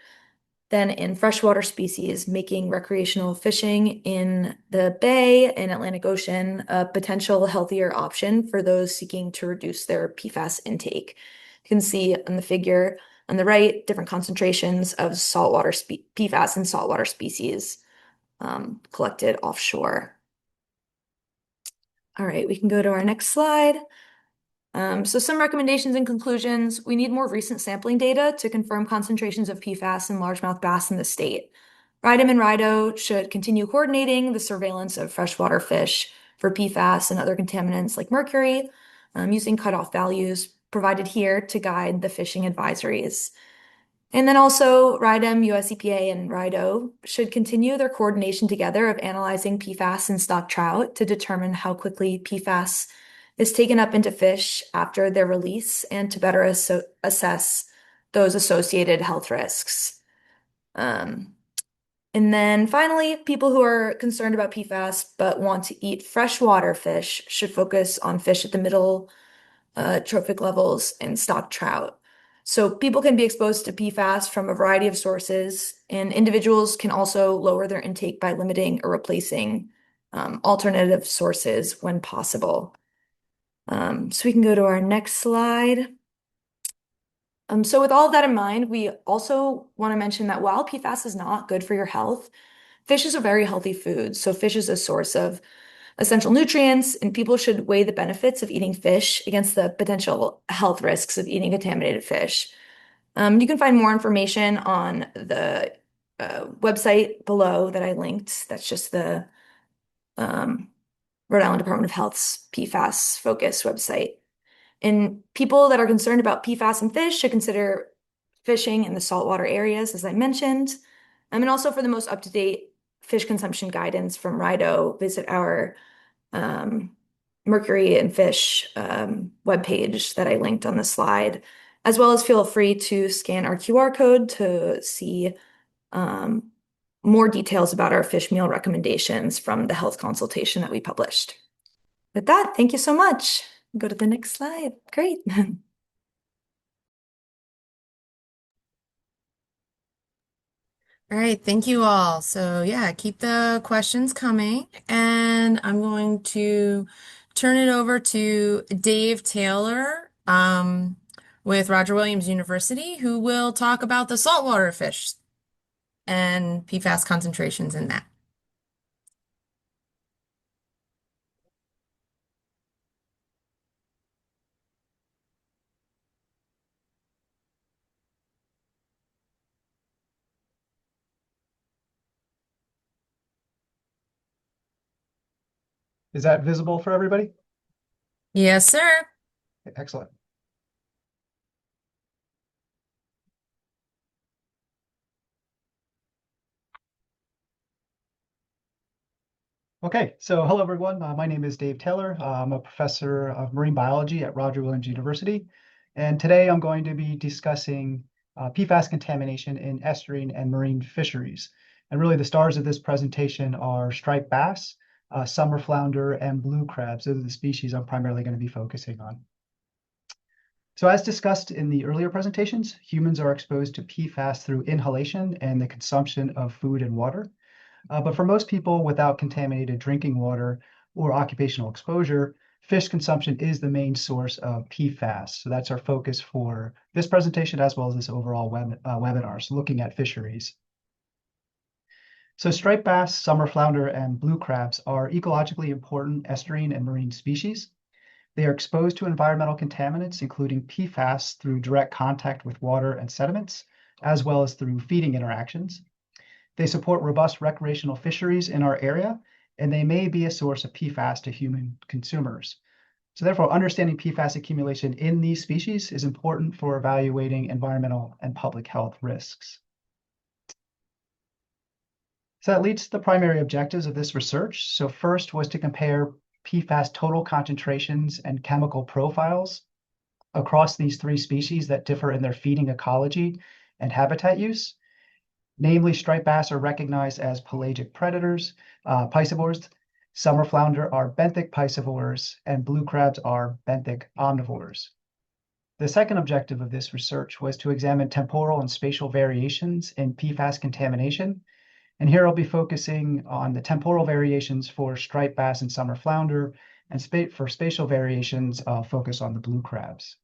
Speaker 3: than in freshwater species, making recreational fishing in the Bay and Atlantic Ocean a potential healthier option for those seeking to reduce their PFAS intake. You can see on the figure on the right, different concentrations of PFAS in saltwater species collected offshore. All right, we can go to our next slide. So some recommendations and conclusions. We need more recent sampling data to confirm concentrations of PFAS in largemouth bass in the state. RIDEM and RIDOH should continue coordinating the surveillance of freshwater fish for PFAS and other contaminants like mercury, using cutoff values provided here to guide the fishing advisories. And then also RIDEM, US EPA, and RIDOH should continue their coordination together of analyzing PFAS in stock trout to determine how quickly PFAS is taken up into fish after their release and to better assess those associated health risks. And then finally, people who are concerned about PFAS but want to eat freshwater fish should focus on fish at the middle trophic levels and stock trout. So people can be exposed to PFAS from a variety of sources, and individuals can also lower their intake by limiting or replacing alternative sources when possible. So we can go to our next slide. So with all of that in mind, we also want to mention that while PFAS is not good for your health, fish is a very healthy food. So fish is a source of essential nutrients, and people should weigh the benefits of eating fish against the potential health risks of eating contaminated fish. You can find more information on the website below that I linked. That's just the Rhode Island Department of Health's PFAS focus website. And people that are concerned about PFAS in fish should consider fishing in the saltwater areas, as I mentioned. And also for the most up-to-date fish consumption guidance from RIDOH, visit our mercury and fish webpage that I linked on the slide, as well as feel free to scan our QR code to see more details about our fish meal recommendations from the health consultation that we published. With that, thank you so much. Go to the next slide. Great.
Speaker 1: All right, thank you all. So yeah, keep the questions coming, and I'm going to turn it over to Dave Taylor with Roger Williams University, who will talk about the saltwater fish and PFAS concentrations in that.
Speaker 4: Is that visible for everybody?
Speaker 1: Yes, sir.
Speaker 4: Excellent. Okay, so hello everyone. My name is Dave Taylor. I'm a professor of marine biology at Roger Williams University. And today I'm going to be discussing PFAS contamination in estuarine and marine fisheries. And really the stars of this presentation are striped bass, summer flounder, and blue crabs. Those are the species I'm primarily going to be focusing on. So as discussed in the earlier presentations, humans are exposed to PFAS through inhalation and the consumption of food and water. But for most people without contaminated drinking water or occupational exposure, fish consumption is the main source of PFAS. So that's our focus for this presentation as well as this overall webinar, so looking at fisheries. So striped bass, summer flounder, and blue crabs are ecologically important estuarine and marine species. They are exposed to environmental contaminants, including PFAS, through direct contact with water and sediments, as well as through feeding interactions. They support robust recreational fisheries in our area, and they may be a source of PFAS to human consumers. So therefore, understanding PFAS accumulation in these species is important for evaluating environmental and public health risks. So that leads to the primary objectives of this research. So first was to compare PFAS total concentrations and chemical profiles across these three species that differ in their feeding ecology and habitat use. Namely, striped bass are recognized as pelagic predators, piscivores. Summer flounder are benthic piscivores, and blue crabs are benthic omnivores. The second objective of this research was to examine temporal and spatial variations in PFAS contamination. And here I'll be focusing on the temporal variations for striped bass and summer flounder, and for spatial variations, I'll focus on the blue crabs.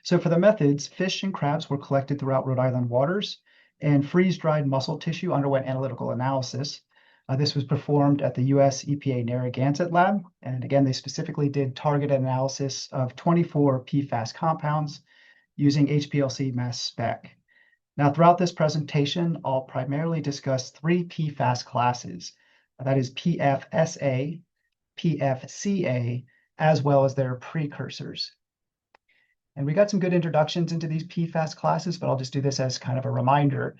Speaker 4: So for the methods, fish and crabs were collected throughout Rhode Island waters, and freeze-dried muscle tissue underwent analytical analysis. This was performed at the US EPA Narragansett lab, and again, they specifically did targeted analysis of 24 PFAS compounds using HPLC mass spec. Now, throughout this presentation, I'll primarily discuss three PFAS classes. That is PFSA, PFCA, as well as their precursors. And we got some good introductions into these PFAS classes, but I'll just do this as kind of a reminder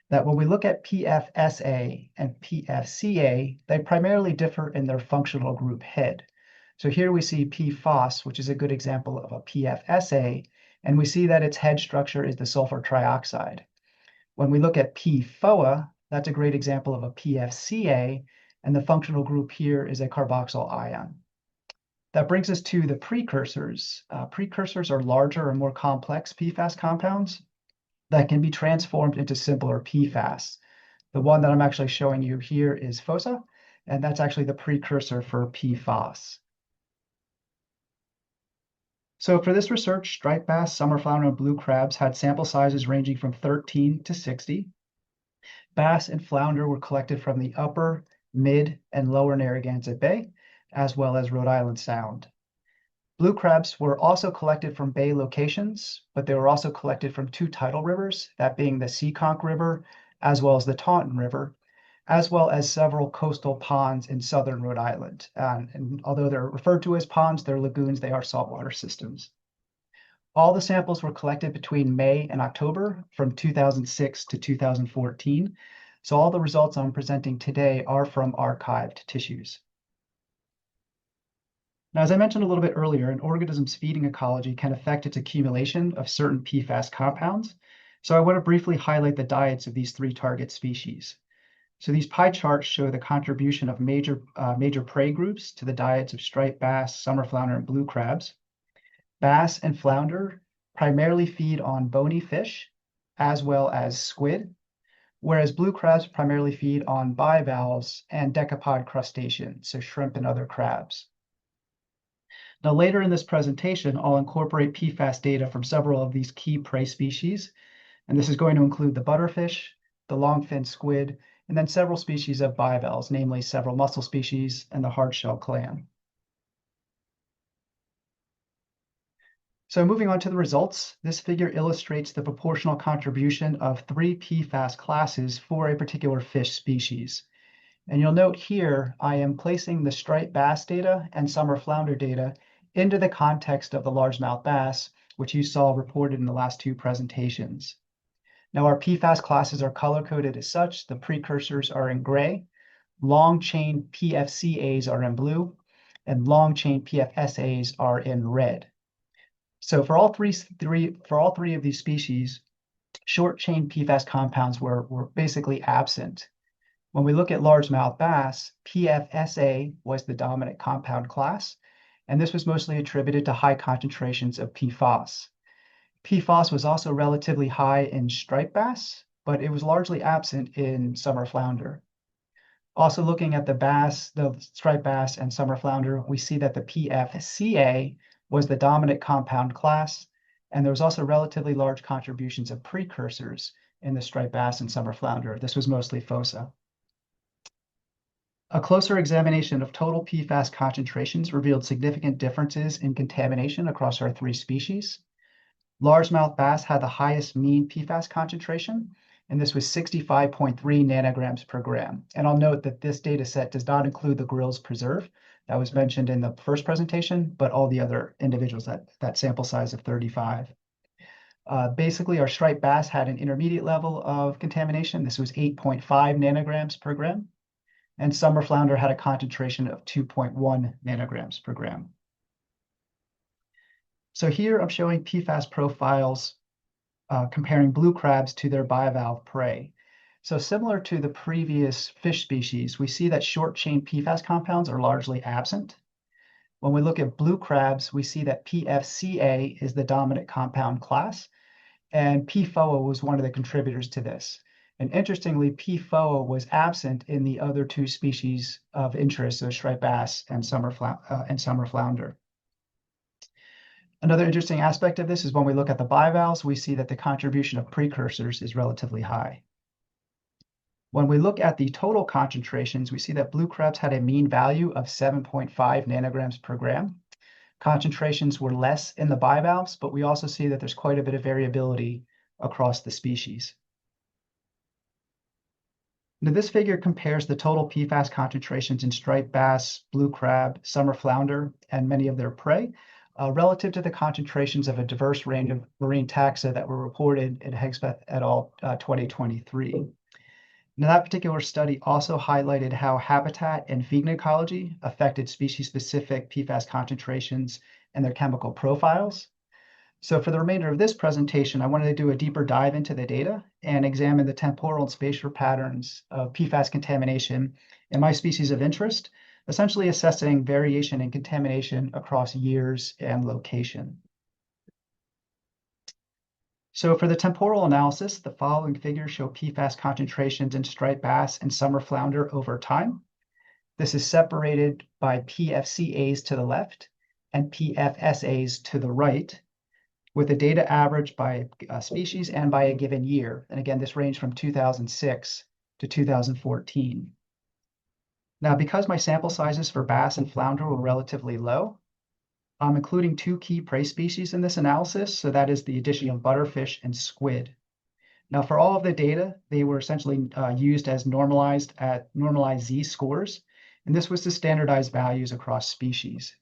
Speaker 4: that when we look at PFSA and PFCA, they primarily differ in their functional group head. So here we see PFOS, which is a good example of a PFSA, and we see that its head structure is the sulfur trioxide. When we look at PFOA, that's a great example of a PFCA, and the functional group here is a carboxyl ion. That brings us to the precursors. Precursors are larger or more complex PFAS compounds that can be transformed into simpler PFAS. The one that I'm actually showing you here is FOSA, and that's actually the precursor for PFOS. So for this research, striped bass, summer flounder, and blue crabs had sample sizes ranging from 13 to 60. Bass and flounder were collected from the upper, mid, and lower Narragansett Bay, as well as Rhode Island Sound. Blue crabs were also collected from bay locations, but they were also collected from two tidal rivers, that being the Seekonk River, as well as the Taunton River, as well as several coastal ponds in southern Rhode Island. And although they're referred to as ponds, they're lagoons, they are saltwater systems. All the samples were collected between May and October from 2006 to 2014. So all the results I'm presenting today are from archived tissues. Now, as I mentioned a little bit earlier, an organism's feeding ecology can affect its accumulation of certain PFAS compounds. So I want to briefly highlight the diets of these three target species. So these pie charts show the contribution of major prey groups to the diets of striped bass, summer flounder, and blue crabs. Bass and flounder primarily feed on bony fish, as well as squid, whereas blue crabs primarily feed on bivalves and decapod crustaceans, so shrimp and other crabs. Now, later in this presentation, I'll incorporate PFAS data from several of these key prey species, and this is going to include the butterfish, the longfin squid, and then several species of bivalves, namely several mussel species and the hardshell clam. So moving on to the results, this figure illustrates the proportional contribution of three PFAS classes for a particular fish species. And you'll note here, I am placing the striped bass data and summer flounder data into the context of the largemouth bass, which you saw reported in the last two presentations. Now, our PFAS classes are color-coded as such. The precursors are in gray, long-chain PFCAs are in blue, and long-chain PFSAs are in red. So for all three of these species, short-chain PFAS compounds were basically absent. When we look at largemouth bass, PFSA was the dominant compound class, and this was mostly attributed to high concentrations of PFAS. PFAS was also relatively high in striped bass, but it was largely absent in summer flounder. Also looking at the bass, the striped bass and summer flounder, we see that the PFCA was the dominant compound class, and there was also relatively large contributions of precursors in the striped bass and summer flounder. This was mostly fossa. A closer examination of total PFAS concentrations revealed significant differences in contamination across our 3 species. Largemouth bass had the highest mean PFAS concentration, and this was 65.3 nanograms per gram. And I'll note that this data set does not include the Grills preserve that was mentioned in the first presentation, but all the other individuals that sample size of 35. Basically, our striped bass had an intermediate level of contamination. This was 8.5 nanograms per gram. And summer flounder had a concentration of 2.1 nanograms per gram. So here I'm showing PFAS profiles comparing blue crabs to their bivalve prey. So similar to the previous fish species, we see that short-chain PFAS compounds are largely absent. When we look at blue crabs, we see that PFCA is the dominant compound class, and PFOA was one of the contributors to this. And interestingly, PFOA was absent in the other 2 species of interest, so striped bass and summer flounder. Another interesting aspect of this is when we look at the bivalves, we see that the contribution of precursors is relatively high. When we look at the total concentrations, we see that blue crabs had a mean value of 7.5 nanograms per gram. Concentrations were less in the bivalves, but we also see that there's quite a bit of variability across the species. Now, this figure compares the total PFAS concentrations in striped bass, blue crab, summer flounder, and many of their prey relative to the concentrations of a diverse range of marine taxa that were reported in Hegspeth et al. 2023. Now, that particular study also highlighted how habitat and feeding ecology affected species-specific PFAS concentrations and their chemical profiles. So for the remainder of this presentation, I wanted to do a deeper dive into the data and examine the temporal and spatial patterns of PFAS contamination in my species of interest, essentially assessing variation in contamination across years and location. So for the temporal analysis, the following figures show PFAS concentrations in striped bass and summer flounder over time. This is separated by PFCAs to the left and PFSAs to the right, with the data averaged by species and by a given year. And again, this ranged from 2006 to 2014. Now, because my sample sizes for bass and flounder were relatively low, I'm including 2 key prey species in this analysis. So that is the addition of butterfish and squid. Now, for all of the data, they were essentially used as normalized z-scores, and this was to standardize values across species.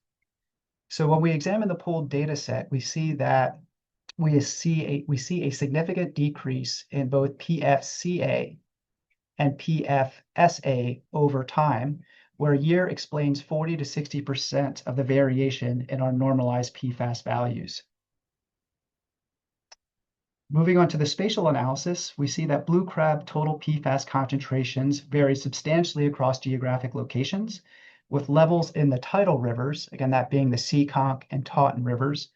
Speaker 4: So when we examine the pooled data set, we see that we see a significant decrease in both PFCA and PFSA over time, where a year explains 40 to 60% of the variation in our normalized PFAS values. Moving on to the spatial analysis, we see that blue crab total PFAS concentrations vary substantially across geographic locations, with levels in the tidal rivers, again, that being the Seekonk and Taunton rivers.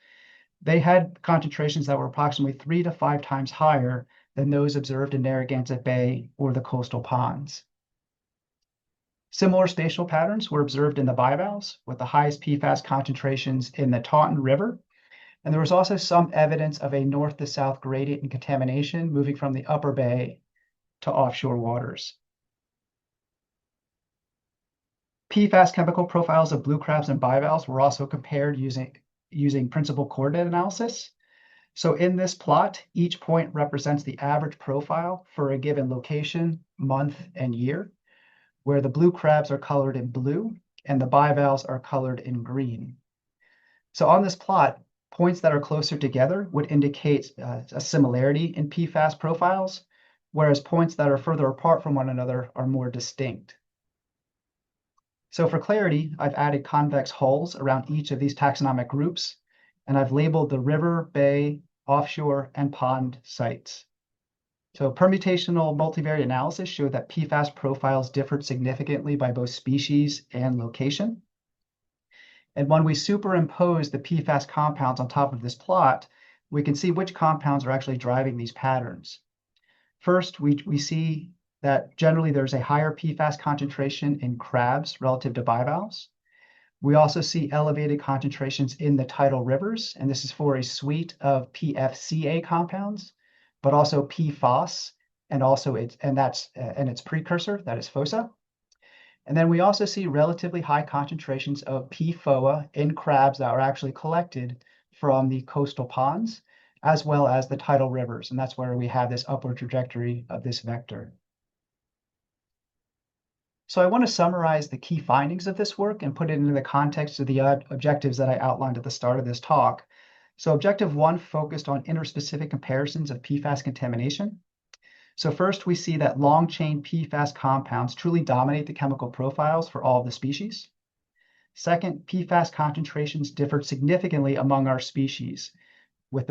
Speaker 4: They had concentrations that were approximately 3 to 5 times higher than those observed in Narragansett Bay or the coastal ponds. Similar spatial patterns were observed in the bivalves, with the highest PFAS concentrations in the Taunton River. And there was also some evidence of a north to south gradient in contamination moving from the upper bay to offshore waters. PFAS chemical profiles of blue crabs and bivalves were also compared using principal coordinate analysis. So in this plot, each point represents the average profile for a given location, month, and year, where the blue crabs are colored in blue and the bivalves are colored in green. So on this plot, points that are closer together would indicate a similarity in PFAS profiles, whereas points that are further apart from one another are more distinct. So for clarity, I've added convex hulls around each of these taxonomic groups, and I've labeled the river, bay, offshore, and pond sites. So permutational multivariate analysis showed that PFAS profiles differed significantly by both species and location. And when we superimpose the PFAS compounds on top of this plot, we can see which compounds are actually driving these patterns. First, we see that generally there's a higher PFAS concentration in crabs relative to bivalves. We also see elevated concentrations in the tidal rivers, and this is for a suite of PFCA compounds, but also PFAS, and its precursor, that is fossa. And then we also see relatively high concentrations of PFOA in crabs that are actually collected from the coastal ponds, as well as the tidal rivers, and that's where we have this upward trajectory of this vector. So I want to summarize the key findings of this work and put it into the context of the objectives that I outlined at the start of this talk. So objective 1 focused on interspecific comparisons of PFAS contamination. So first, we see that long-chain PFAS compounds truly dominate the chemical profiles for all of the species. Second, PFAS concentrations differed significantly among our species, with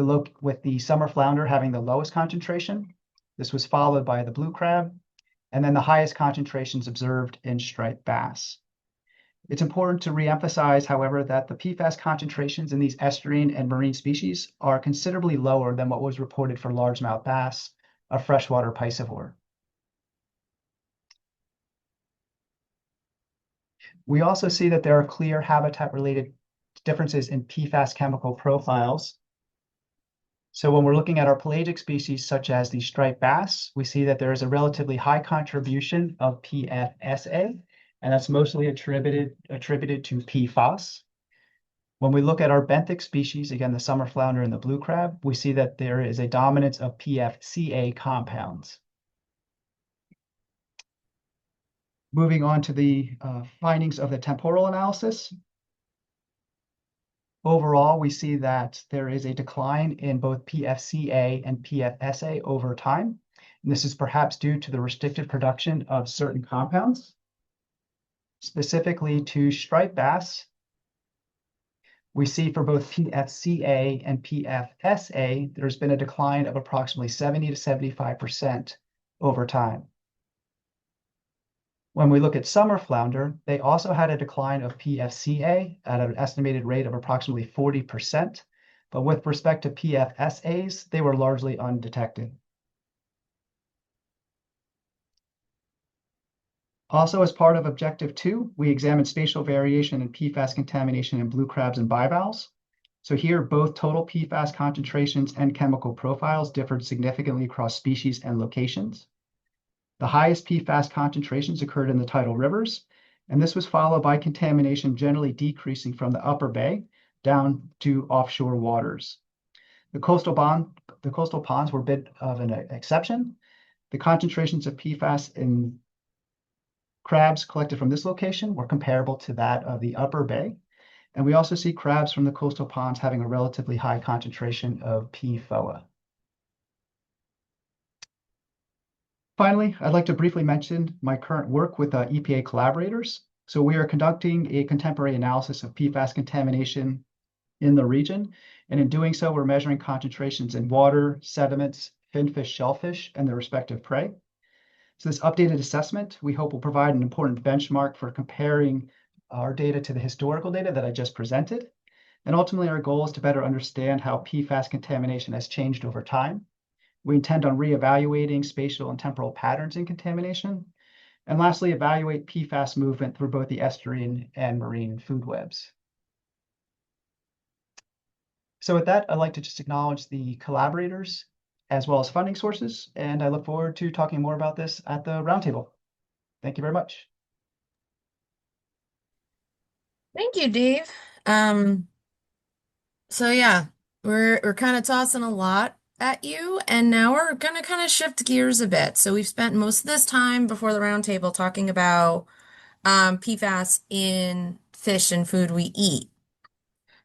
Speaker 4: the summer flounder having the lowest concentration. This was followed by the blue crab, and then the highest concentrations observed in striped bass. It's important to reemphasize, however, that the PFAS concentrations in these estuarine and marine species are considerably lower than what was reported for largemouth bass, a freshwater piscivore. We also see that there are clear habitat-related differences in PFAS chemical profiles. So when we're looking at our pelagic species, such as the striped bass, we see that there is a relatively high contribution of PFSA, and that's mostly attributed to PFAS. When we look at our benthic species, again, the summer flounder and the blue crab, we see that there is a dominance of PFCA compounds. Moving on to the findings of the temporal analysis. Overall, we see that there is a decline in both PFCA and PFSA over time. And this is perhaps due to the restricted production of certain compounds. Specifically to striped bass, we see for both PFCA and PFSA, there's been a decline of approximately 70 to 75% over time. When we look at summer flounder, they also had a decline of PFCA at an estimated rate of approximately 40%, but with respect to PFSAs, they were largely undetected. Also, as part of Objective 2, we examined spatial variation in PFAS contamination in blue crabs and bivalves. So here, both total PFAS concentrations and chemical profiles differed significantly across species and locations. The highest PFAS concentrations occurred in the tidal rivers, and this was followed by contamination generally decreasing from the upper bay down to offshore waters. The coastal ponds were a bit of an exception. The concentrations of PFAS in crabs collected from this location were comparable to that of the upper bay, and we also see crabs from the coastal ponds having a relatively high concentration of PFOA. Finally, I'd like to briefly mention my current work with EPA collaborators. So we are conducting a contemporary analysis of PFAS contamination in the region. And in doing so, we're measuring concentrations in water, sediments, finfish, shellfish, and their respective prey. So this updated assessment, we hope will provide an important benchmark for comparing our data to the historical data that I just presented. And ultimately, our goal is to better understand how PFAS contamination has changed over time. We intend on reevaluating spatial and temporal patterns in contamination. And lastly, evaluate PFAS movement through both the estuarine and marine food webs. So with that, I'd like to just acknowledge the collaborators as well as funding sources, and I look forward to talking more about this at the roundtable. Thank you very much.
Speaker 1: Thank you, Dave. So yeah, we're kind of tossing a lot at you, and now we're gonna kind of shift gears a bit. So we've spent most of this time before the roundtable talking about PFAS in fish and food we eat.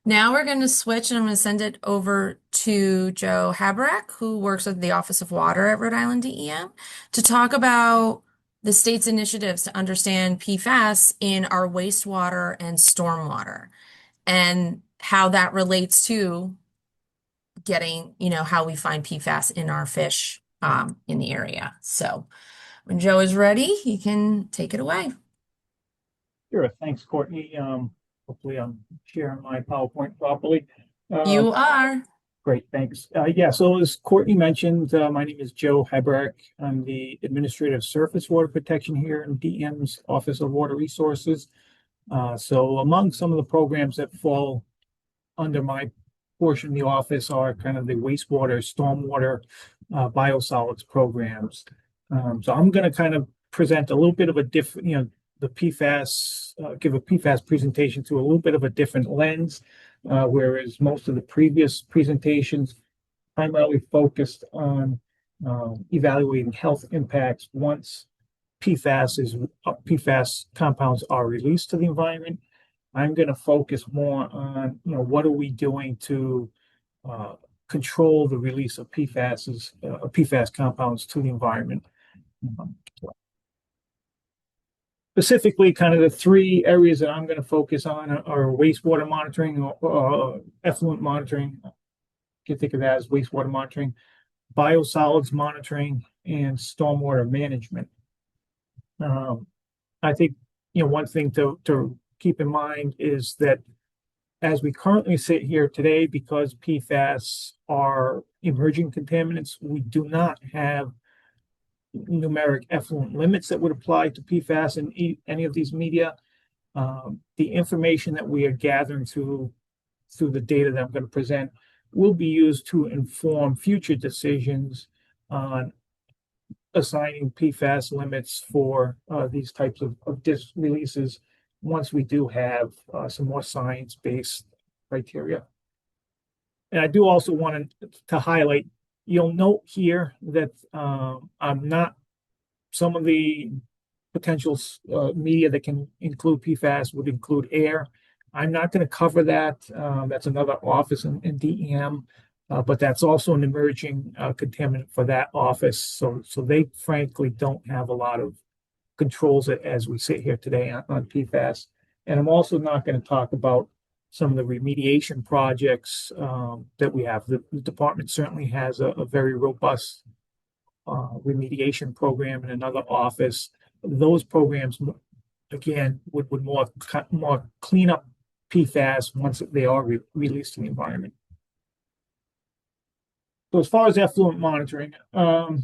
Speaker 1: Now we're going to switch, and I'm going to send it over to Joe Haberek, who works with the Office of Water at Rhode Island DEM, to talk about the state's initiatives to understand PFAS in our wastewater and stormwater, and how that relates to getting, how we find PFAS in our fish in the area. So when Joe is ready, he can take it away.
Speaker 5: Sure. Thanks, Courtney. Hopefully I'm sharing my PowerPoint properly.
Speaker 1: You are.
Speaker 5: Great, thanks. Yeah, so as Courtney mentioned, my name is Joe Haberek. I'm the Administrative Surface Water Protection here in DM's Office of Water Resources. So among some of the programs that fall under my portion of the office are kind of the wastewater, stormwater, biosolids programs. So I'm going to kind of present a little bit of a different, the PFAS, give a PFAS presentation through a little bit of a different lens, whereas most of the previous presentations primarily focused on evaluating health impacts once PFAS compounds are released to the environment. I'm going to focus more on, what are we doing to control the release of PFAS compounds to the environment. Specifically, kind of the three areas that I'm going to focus on are wastewater monitoring or effluent monitoring. You can think of that as wastewater monitoring, biosolids monitoring, and stormwater management. I think, one thing to keep in mind is that as we currently sit here today, because PFAS are emerging contaminants, we do not have numeric effluent limits that would apply to PFAS in any of these media. The information that we are gathering through the data that I'm going to present will be used to inform future decisions on assigning PFAS limits for these types of disc releases once we do have some more science-based criteria. And I do also want to highlight, you'll note here that I'm not, some of the potential media that can include PFAS would include air. I'm not going to cover that. That's another office in DEM, but that's also an emerging contaminant for that office. So they frankly don't have a lot of controls as we sit here today on PFAS. And I'm also not going to talk about some of the remediation projects that we have. The department certainly has a very robust remediation program in another office. Those programs, again, would more clean up PFAS once they are released to the environment. So as far as effluent monitoring,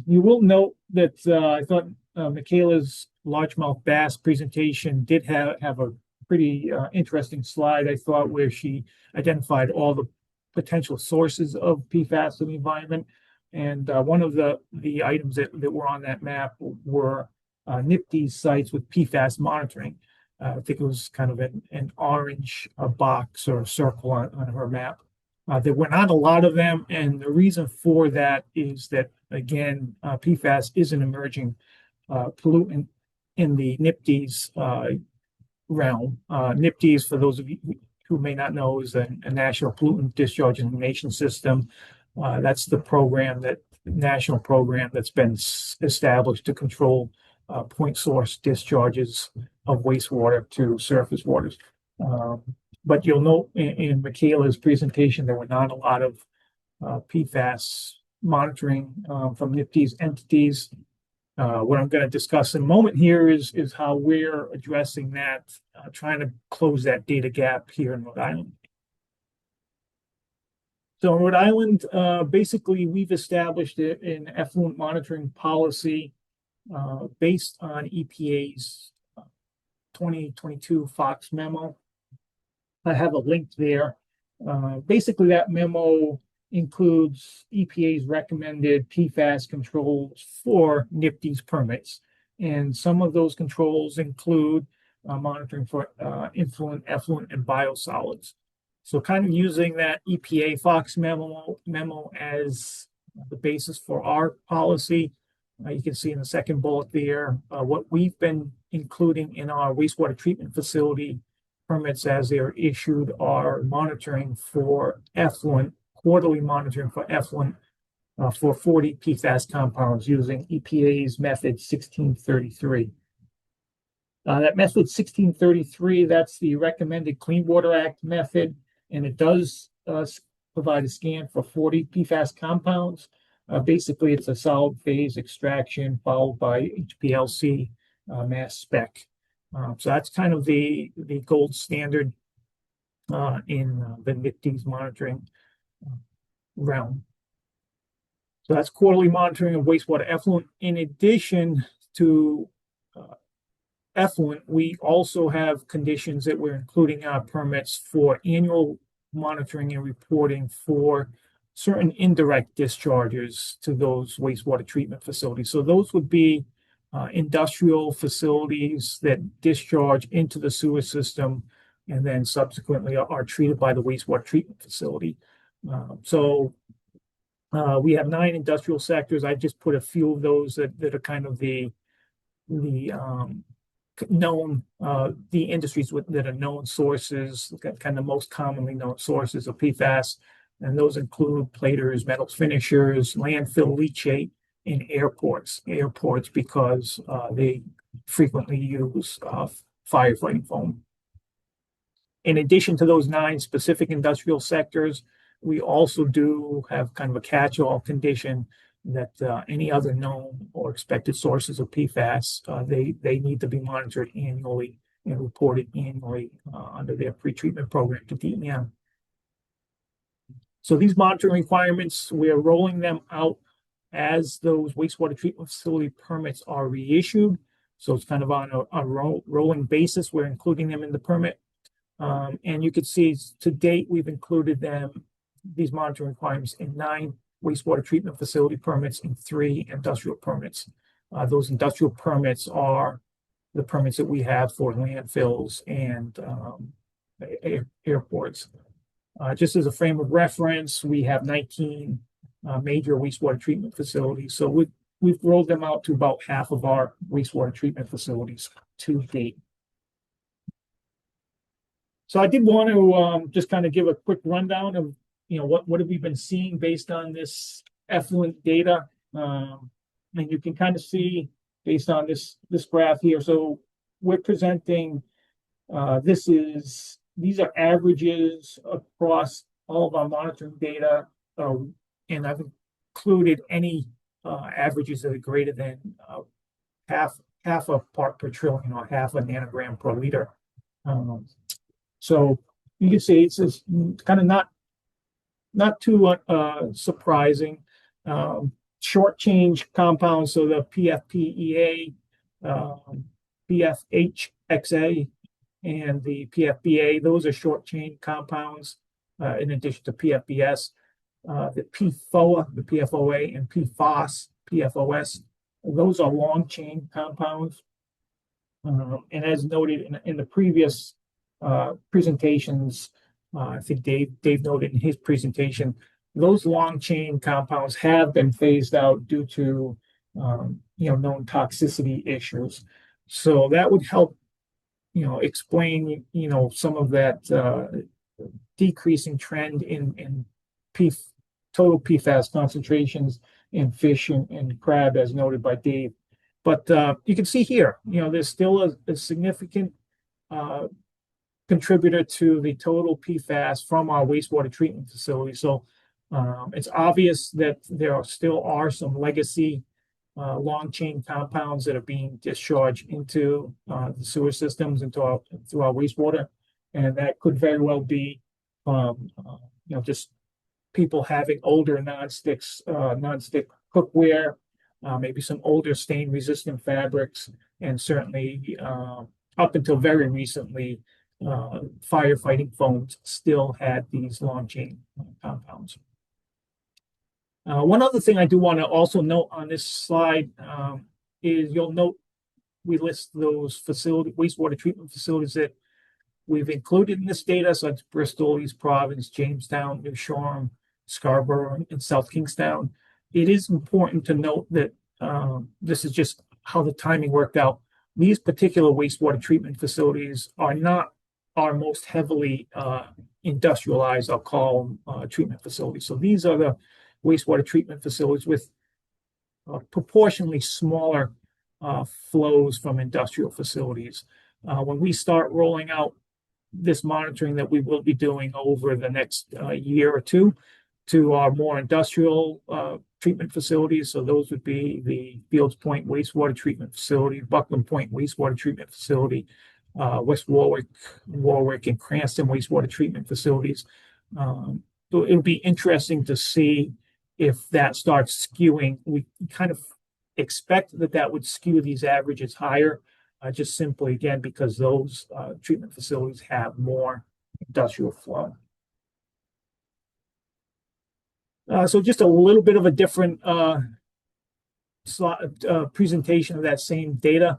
Speaker 5: you will note that I thought Michaela's largemouth bass presentation did have a pretty interesting slide, I thought, where she identified all the potential sources of PFAS in the environment. And one of the items that were on that map were NBEP sites with PFAS monitoring. I think it was kind of an orange box or circle on her map. There were not a lot of them, and the reason for that is that, again, PFAS is an emerging pollutant in the NBEP's realm. NBEP's, for those of you who may not know, is a national pollutant discharge elimination system. That's the national program that's been established to control point source discharges of wastewater to surface waters. But you'll note in Michaela's presentation, there were not a lot of PFAS monitoring from NBEP's entities. What I'm going to discuss in a moment here is how we're addressing that, trying to close that data gap here in Rhode Island. So in Rhode Island, basically, we've established an effluent monitoring policy based on EPA's 2022 Fox memo. I have a link there. Basically, that memo includes EPA's recommended PFAS controls for NBEP's permits. And some of those controls include monitoring for influent, effluent, and biosolids. So kind of using that EPA Fox memo as the basis for our policy. You can see in the second bullet there, what we've been including in our wastewater treatment facility permits as they are issued are monitoring for effluent, quarterly monitoring for effluent for 40 PFAS compounds using EPA's method 1633. That method 1633, that's the recommended Clean Water Act method, and it does provide a scan for 40 PFAS compounds. Basically, it's a solid phase extraction followed by HPLC mass spec. So that's kind of the gold standard in the NBEP's monitoring. realm. So that's quarterly monitoring of wastewater effluent. In addition to effluent, we also have conditions that we're including our permits for annual monitoring and reporting for certain indirect discharges to those wastewater treatment facilities. So those would be industrial facilities that discharge into the sewer system and then subsequently are treated by the wastewater treatment facility. We have 9 industrial sectors. I just put a few of those that are kind of the known the industries that are known sources, kind of most commonly known sources of PFAS, and those include platers, metals finishers, landfill leachate, and airports. Airports because they frequently use firefighting foam. In addition to those 9 specific industrial sectors, we also do have kind of a catch-all condition that any other known or expected sources of PFAS, they need to be monitored annually and reported annually under their pretreatment program to DEM. So these monitoring requirements, we are rolling them out as those wastewater treatment facility permits are reissued. So it's kind of on a rolling basis. We're including them in the permit. And you can see to date, we've included these monitoring requirements in 9 wastewater treatment facility permits and 3 industrial permits. Those industrial permits are the permits that we have for landfills and airports. Just as a frame of reference, we have 19 major wastewater treatment facilities. So we've rolled them out to about half of our wastewater treatment facilities to date. So I did want to just kind of give a quick rundown of what have we been seeing based on this effluent data. And you can kind of see based on this graph here. So we're presenting these are averages across all of our monitoring data, and I've included any averages that are greater than half a part per trillion or half a nanogram per liter. So you can see it's kind of not too surprising. Short change compounds, so the PFPEA, PFHXA, and the PFBA, those are short chain compounds, in addition to PFBS. The PFOA, the PFOA, and PFOS, PFOS, those are long chain compounds. And as noted in the previous presentations, I think Dave noted in his presentation, those long chain compounds have been phased out due to known toxicity issues. So that would help explain some of that decreasing trend in total PFAS concentrations in fish and crab, as noted by Dave. But you can see here, there's still a significant contributor to the total PFAS from our wastewater treatment facility. So it's obvious that there still are some legacy long chain compounds that are being discharged into the sewer systems through our wastewater, and that could very well be just people having older non-stick cookware, maybe some older stain resistant fabrics, and certainly up until very recently, firefighting foams still had these long chain compounds. One other thing I do want to also note on this slide is you'll note we list those wastewater treatment facilities that we've included in this data. So it's Bristol, East Providence, Jamestown, New Shoreham, Scarborough, and South Kingstown. It is important to note that this is just how the timing worked out. These particular wastewater treatment facilities are not our most heavily industrialized, I'll call them, treatment facilities. So these are the wastewater treatment facilities with proportionally smaller flows from industrial facilities. When we start rolling out this monitoring that we will be doing over the next year or two to our more industrial treatment facilities, so those would be the Fields Point Wastewater Treatment Facility, Buckland Point Wastewater Treatment Facility, West Warwick, and Cranston Wastewater Treatment Facilities. it'll be interesting to see if that starts skewing. We kind of expect that would skew these averages higher, just simply, again, because those treatment facilities have more industrial flow. So just a little bit of a different presentation of that same data.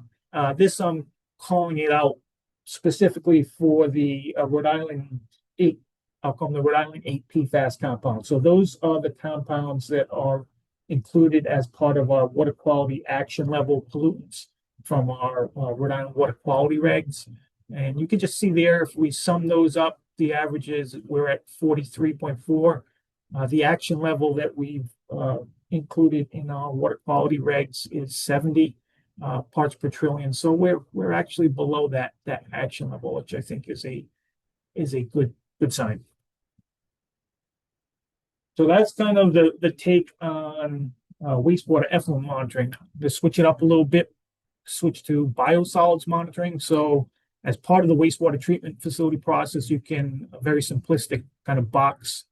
Speaker 5: This I'm calling it out specifically for the Rhode Island 8. I'll call them the Rhode Island 8 PFAS compounds. So those are the compounds that are included as part of our water quality action level pollutants from our Rhode Island water quality regs. And you can just see there, if we sum those up, the averages, we're at 43.4. The action level that we've included in our water quality regs is 70 parts per trillion. So we're actually below that action level, which I think is a good sign. So that's kind of the take on wastewater effluent monitoring. To switch it up a little bit, switch to biosolids monitoring. So as part of the wastewater treatment facility process, you can, a very simplistic kind of box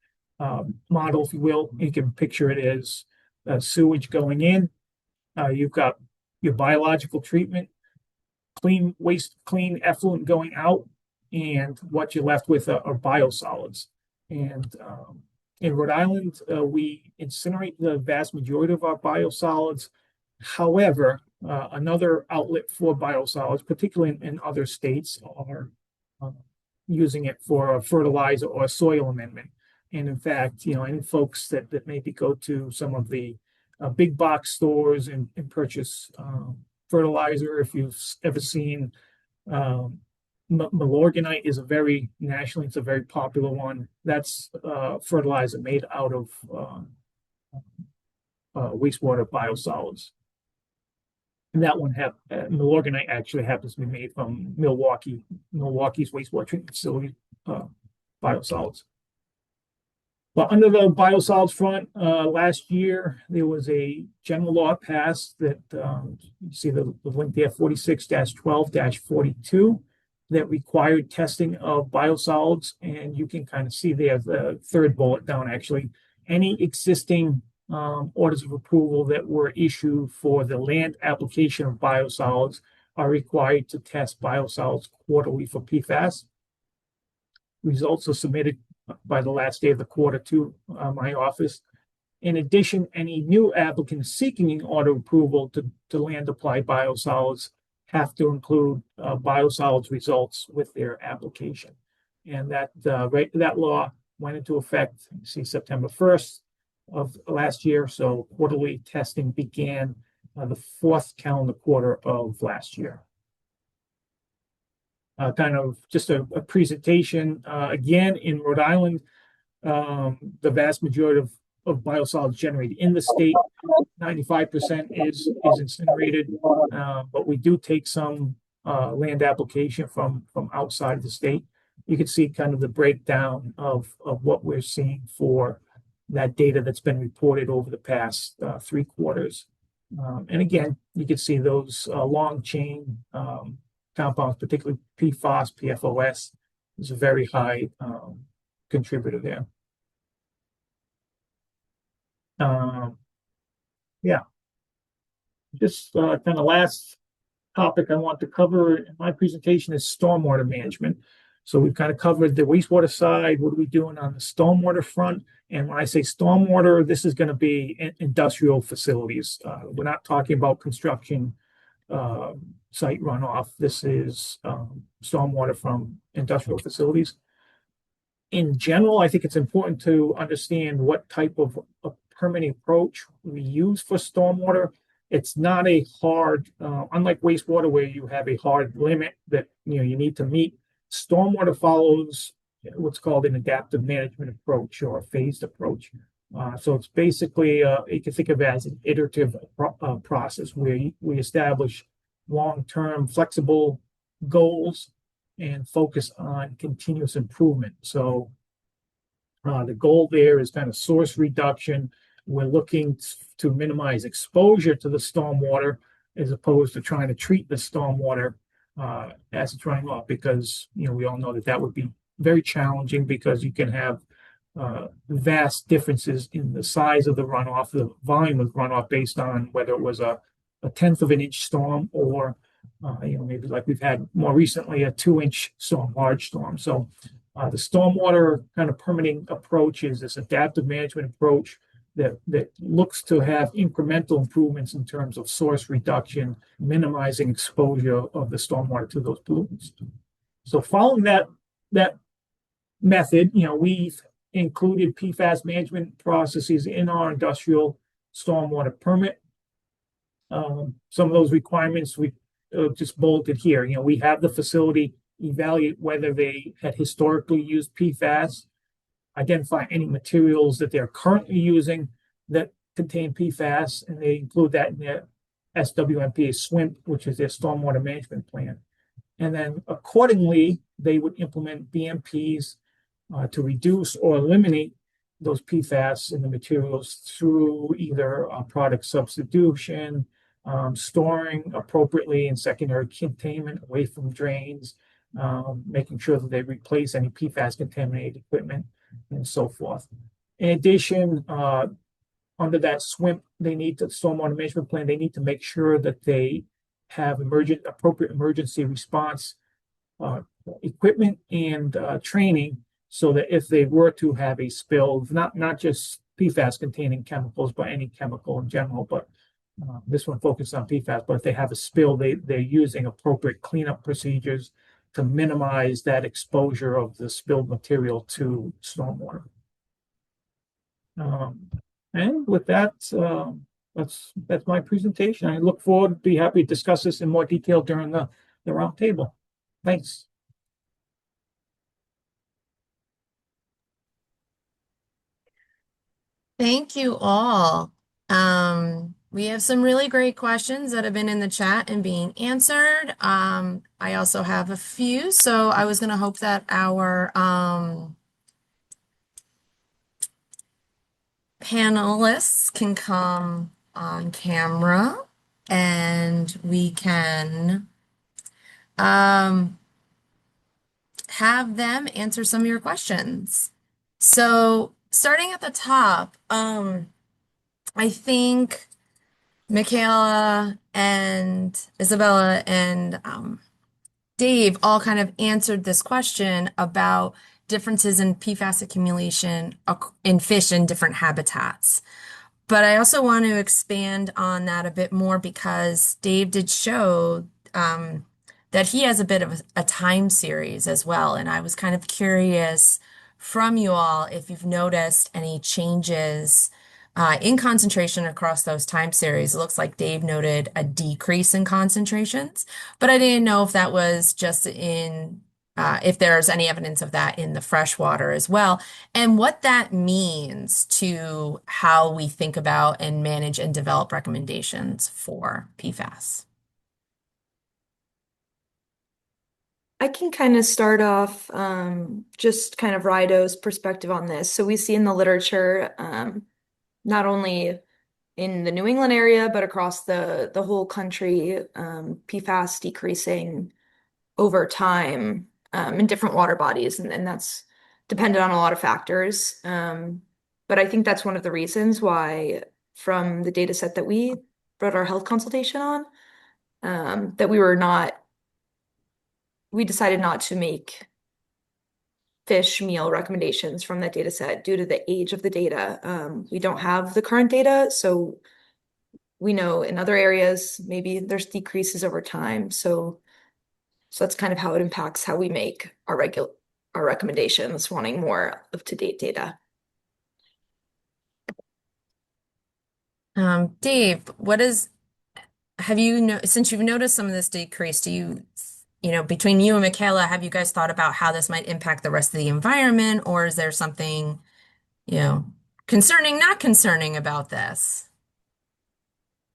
Speaker 5: model, if you will. You can picture it as sewage going in. You've got your biological treatment, clean waste, clean effluent going out, and what you're left with are biosolids. And in Rhode Island, we incinerate the vast majority of our biosolids. However, another outlet for biosolids, particularly in other states, are using it for fertilizer or soil amendment. And in fact, any folks that maybe go to some of the big box stores and purchase fertilizer, if you've ever seen Milorganite is nationally, it's a very popular one. That's fertilizer made out of wastewater biosolids. And that one Milorganite actually happens to be made from Milwaukee's wastewater treatment facility biosolids. But under the biosolids front, last year, there was a general law passed that, you see the link there, 46-12-42, that required testing of biosolids. And you can kind of see there, the third bullet down, actually, any existing orders of approval that were issued for the land application of biosolids are required to test biosolids quarterly for PFAS. Results are submitted by the last day of the quarter to my office. In addition, any new applicants seeking an order approval to land applied biosolids have to include biosolids results with their application. And that law went into effect, you see, September 1st of last year. So quarterly testing began the fourth calendar quarter of last year. Kind of just a presentation. Again, in Rhode Island, the vast majority of biosolids generated in the state, 95% is incinerated, but we do take some land application from outside of the state. You can see kind of the breakdown of what we're seeing for that data that's been reported over the past 3 quarters. And again, you can see those long chain compounds, particularly PFAS, PFOS, is a very high contributor there. Yeah. Just kind of last topic I want to cover in my presentation is stormwater management. So we've kind of covered the wastewater side. What are we doing on the stormwater front? And when I say stormwater, this is going to be industrial facilities. We're not talking about construction site runoff. This is stormwater from industrial facilities. In general, I think it's important to understand what type of permitting approach we use for stormwater. It's not a hard, unlike wastewater where you have a hard limit that you need to meet. Stormwater follows what's called an adaptive management approach or a phased approach. So it's basically, you can think of it as an iterative process where we establish long-term flexible goals and focus on continuous improvement. So the goal there is kind of source reduction. We're looking to minimize exposure to the stormwater as opposed to trying to treat the stormwater as it's running off, because we all know that would be very challenging, because you can have vast differences in the size of the runoff, the volume of runoff based on whether it was a tenth of an inch storm or maybe like we've had more recently a 2-inch storm, large storm. So the stormwater kind of permitting approach is this adaptive management approach that looks to have incremental improvements in terms of source reduction, minimizing exposure of the stormwater to those pollutants. So following that method, we've included PFAS management processes in our industrial stormwater permit. Some of those requirements we just bulleted here. We have the facility evaluate whether they had historically used PFAS, identify any materials that they're currently using that contain PFAS, and they include that in their SWMP SWIMP, which is their stormwater management plan. And then accordingly, they would implement BMPs to reduce or eliminate those PFAS in the materials through either product substitution, storing appropriately in secondary containment away from drains, making sure that they replace any PFAS contaminated equipment, and so forth. In addition, under that SWIMP, stormwater management plan, they need to make sure that they have appropriate emergency response equipment and training, so that if they were to have a spill, not just PFAS containing chemicals, but any chemical in general, but this one focused on PFAS, but if they have a spill, they're using appropriate cleanup procedures to minimize that exposure of the spilled material to stormwater. And with that, that's my presentation. I look forward to be happy to discuss this in more detail during the roundtable. Thanks.
Speaker 1: Thank you all. We have some really great questions that have been in the chat and being answered. I also have a few, so I was going to hope that our panelists can come on camera and we can have them answer some of your questions. So starting at the top, I think Michaela and Isabella and Dave all kind of answered this question about differences in PFAS accumulation in fish in different habitats. But I also want to expand on that a bit more because Dave did show that he has a bit of a time series as well. And I was kind of curious from you all if you've noticed any changes in concentration across those time series. It looks like Dave noted a decrease in concentrations, but I didn't know if that was just if there's any evidence of that in the freshwater as well, and what that means to how we think about and manage and develop recommendations for PFAS.
Speaker 3: I can kind of start off just kind of RIDOH's perspective on this. So we see in the literature, not only in the New England area, but across the whole country, PFAS decreasing over time in different water bodies, and that's dependent on a lot of factors. But I think that's one of the reasons why, from the data set that we wrote our health consultation on, that we decided not to make fish meal recommendations from that data set due to the age of the data. We don't have the current data, so we know in other areas maybe there's decreases over time. So that's kind of how it impacts how we make our recommendations, wanting more up-to-date data.
Speaker 1: Dave, since you've noticed some of this decrease, between you and Michaela, have you guys thought about how this might impact the rest of the environment, or is there something, concerning, not concerning about this?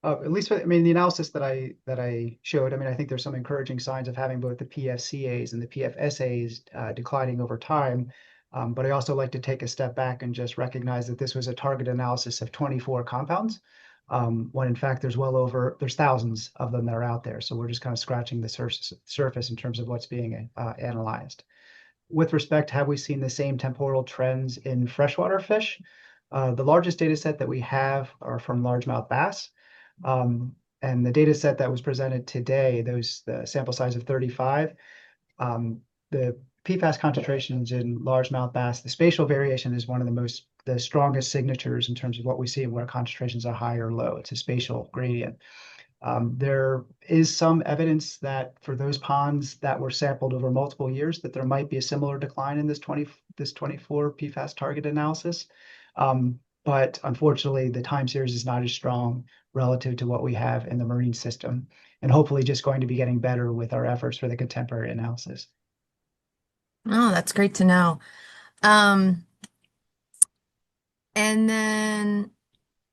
Speaker 4: At least, the analysis that I showed, I think there's some encouraging signs of having both the PFCAs and the PFSAs declining over time. But I also like to take a step back and just recognize that this was a target analysis of 24 compounds, when in fact there's thousands of them that are out there. So we're just kind of scratching the surface in terms of what's being analyzed. with respect, have we seen the same temporal trends in freshwater fish? The largest data set that we have are from largemouth bass. And the data set that was presented today, the sample size of 35, the PFAS concentrations in largemouth bass, the spatial variation is one of the strongest signatures in terms of what we see and where concentrations are high or low. It's a spatial gradient. There is some evidence that for those ponds that were sampled over multiple years, that there might be a similar decline in this 24 PFAS target analysis. But unfortunately, the time series is not as strong relative to what we have in the marine system, and hopefully just going to be getting better with our efforts for the contemporary analysis.
Speaker 1: Oh, that's great to know. Um, and then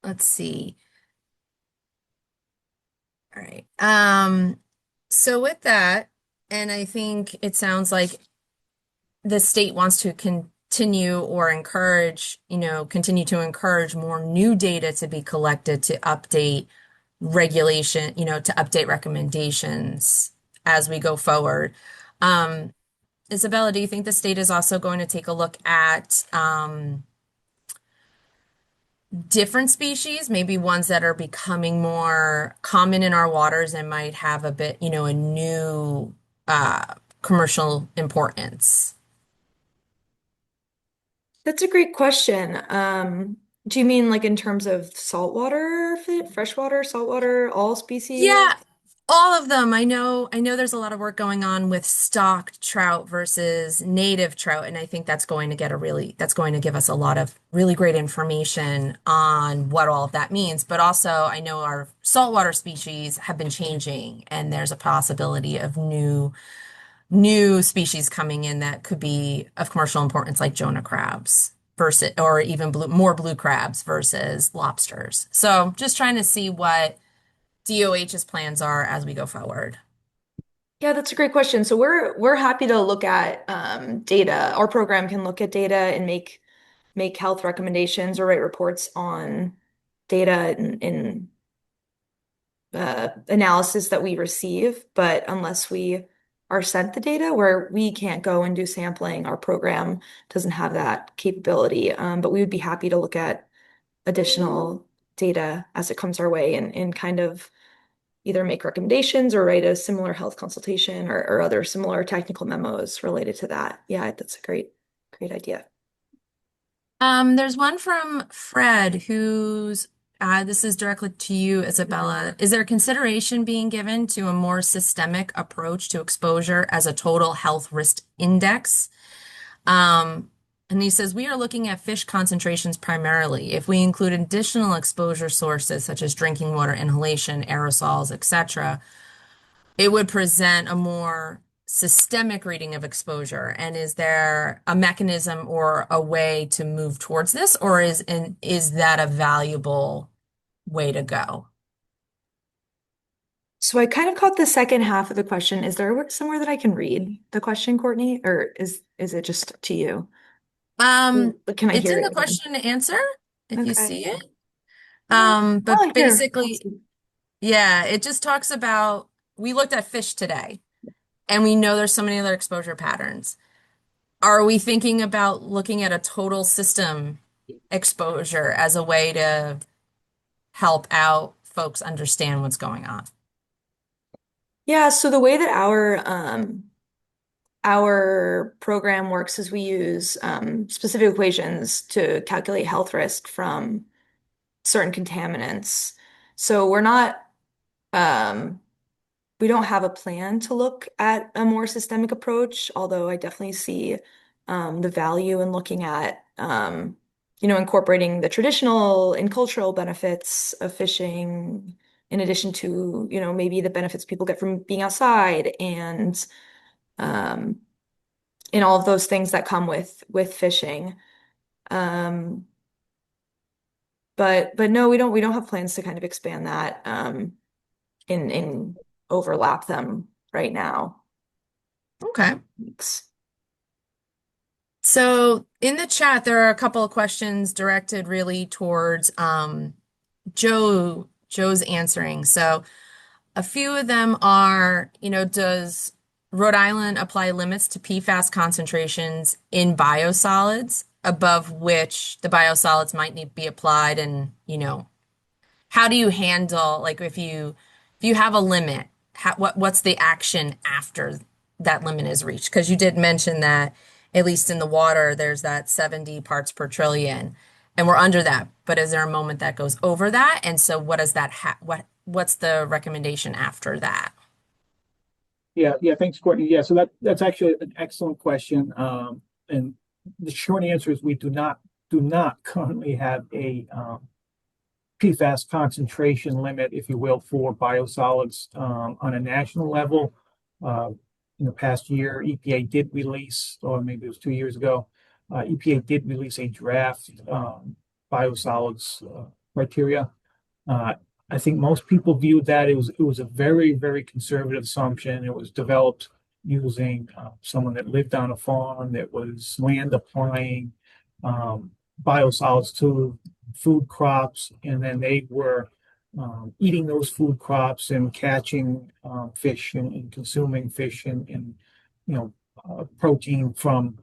Speaker 1: let's see. All right. So with that, and I think it sounds like the state wants to continue or encourage, continue to encourage more new data to be collected to update regulation, to update recommendations as we go forward. Isabella, do you think the state is also going to take a look at different species, maybe ones that are becoming more common in our waters and might have a bit, a new commercial importance?
Speaker 3: That's a great question. Do you mean like in terms of saltwater, freshwater, saltwater, all species?
Speaker 1: Yeah, all of them. I know there's a lot of work going on with stocked trout versus native trout, and I think that's going to give us a lot of really great information on what all of that means. But also, I know our saltwater species have been changing, and there's a possibility of new species coming in that could be of commercial importance, like Jonah crabs versus, or even more blue crabs versus lobsters. So just trying to see what DOH's plans are as we go forward.
Speaker 3: Yeah, that's a great question. So we're happy to look at data. Our program can look at data and make health recommendations or write reports on data in analysis that we receive. But unless we are sent the data, where we can't go and do sampling, our program doesn't have that capability. But we would be happy to look at additional data as it comes our way and kind of either make recommendations or write a similar health consultation or other similar technical memos related to that. Yeah, that's a great idea.
Speaker 1: There's one from Fred who's this is directly to you, Isabella. Is there consideration being given to a more systemic approach to exposure as a total health risk index? And he says, we are looking at fish concentrations primarily. If we include additional exposure sources such as drinking water, inhalation, aerosols, etc., it would present a more systemic reading of exposure. And is there a mechanism or a way to move towards this, or is that a valuable way to go?
Speaker 3: So I kind of caught the second half of the question. Is there somewhere that I can read the question, Courtney, or is it just to you? Can I
Speaker 1: It's
Speaker 3: hear
Speaker 1: in
Speaker 3: it
Speaker 1: the
Speaker 3: again?
Speaker 1: question and answer if you
Speaker 3: Okay.
Speaker 1: see it.
Speaker 3: Oh,
Speaker 1: But
Speaker 3: here.
Speaker 1: basically, yeah, it just talks about we looked at fish today and we know there's so many other exposure patterns. Are we thinking about looking at a total system exposure as a way to help out folks understand what's going on?
Speaker 3: Yeah, so the way that our program works is we use specific equations to calculate health risk from certain contaminants. So um, we don't have a plan to look at a more systemic approach, although I definitely see the value in looking at incorporating the traditional and cultural benefits of fishing in addition to, maybe the benefits people get from being outside um, and all of those things that come with fishing. Um, but no, we don't have plans to kind of expand that in overlap them right now.
Speaker 1: Okay.
Speaker 3: Thanks.
Speaker 1: So in the chat, there are a couple of questions directed really towards Joe's answering. So a few of them are, does Rhode Island apply limits to PFAS concentrations in biosolids above which the biosolids might need to be applied, and how do you handle, like, if you have a limit, what's the action after that limit is reached? Because you did mention that at least in the water there's that 70 parts per trillion and we're under that, but is there a moment that goes over that? And so what does that what's the recommendation after that?
Speaker 5: Yeah, thanks, Courtney. Yeah, so that's actually an excellent question. And the short answer is we do not currently have a PFAS concentration limit, if you will, for biosolids on a national level. In the past year, EPA did release, or maybe it was 2 years ago, EPA did release a draft biosolids criteria. I think most people viewed that it was a very, very conservative assumption. It was developed using someone that lived on a farm that was land applying biosolids to food crops, and then they were eating those food crops and catching fish and consuming fish and protein from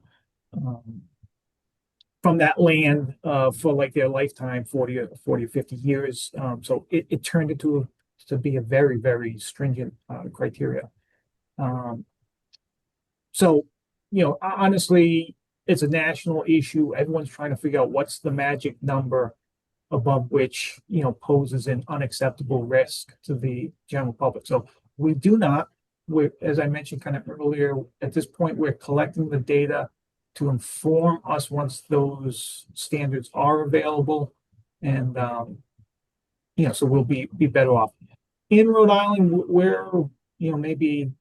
Speaker 5: that land for like their lifetime, 40 or 50 years. So it turned into to be a very, very stringent criteria. So, honestly, it's a national issue. Everyone's trying to figure out what's the magic number above which, poses an unacceptable risk to the general public. So we do not, as I mentioned kind of earlier, at this point, we're collecting the data to inform us once those standards are available. And, so we'll be better off. In Rhode Island, where, maybe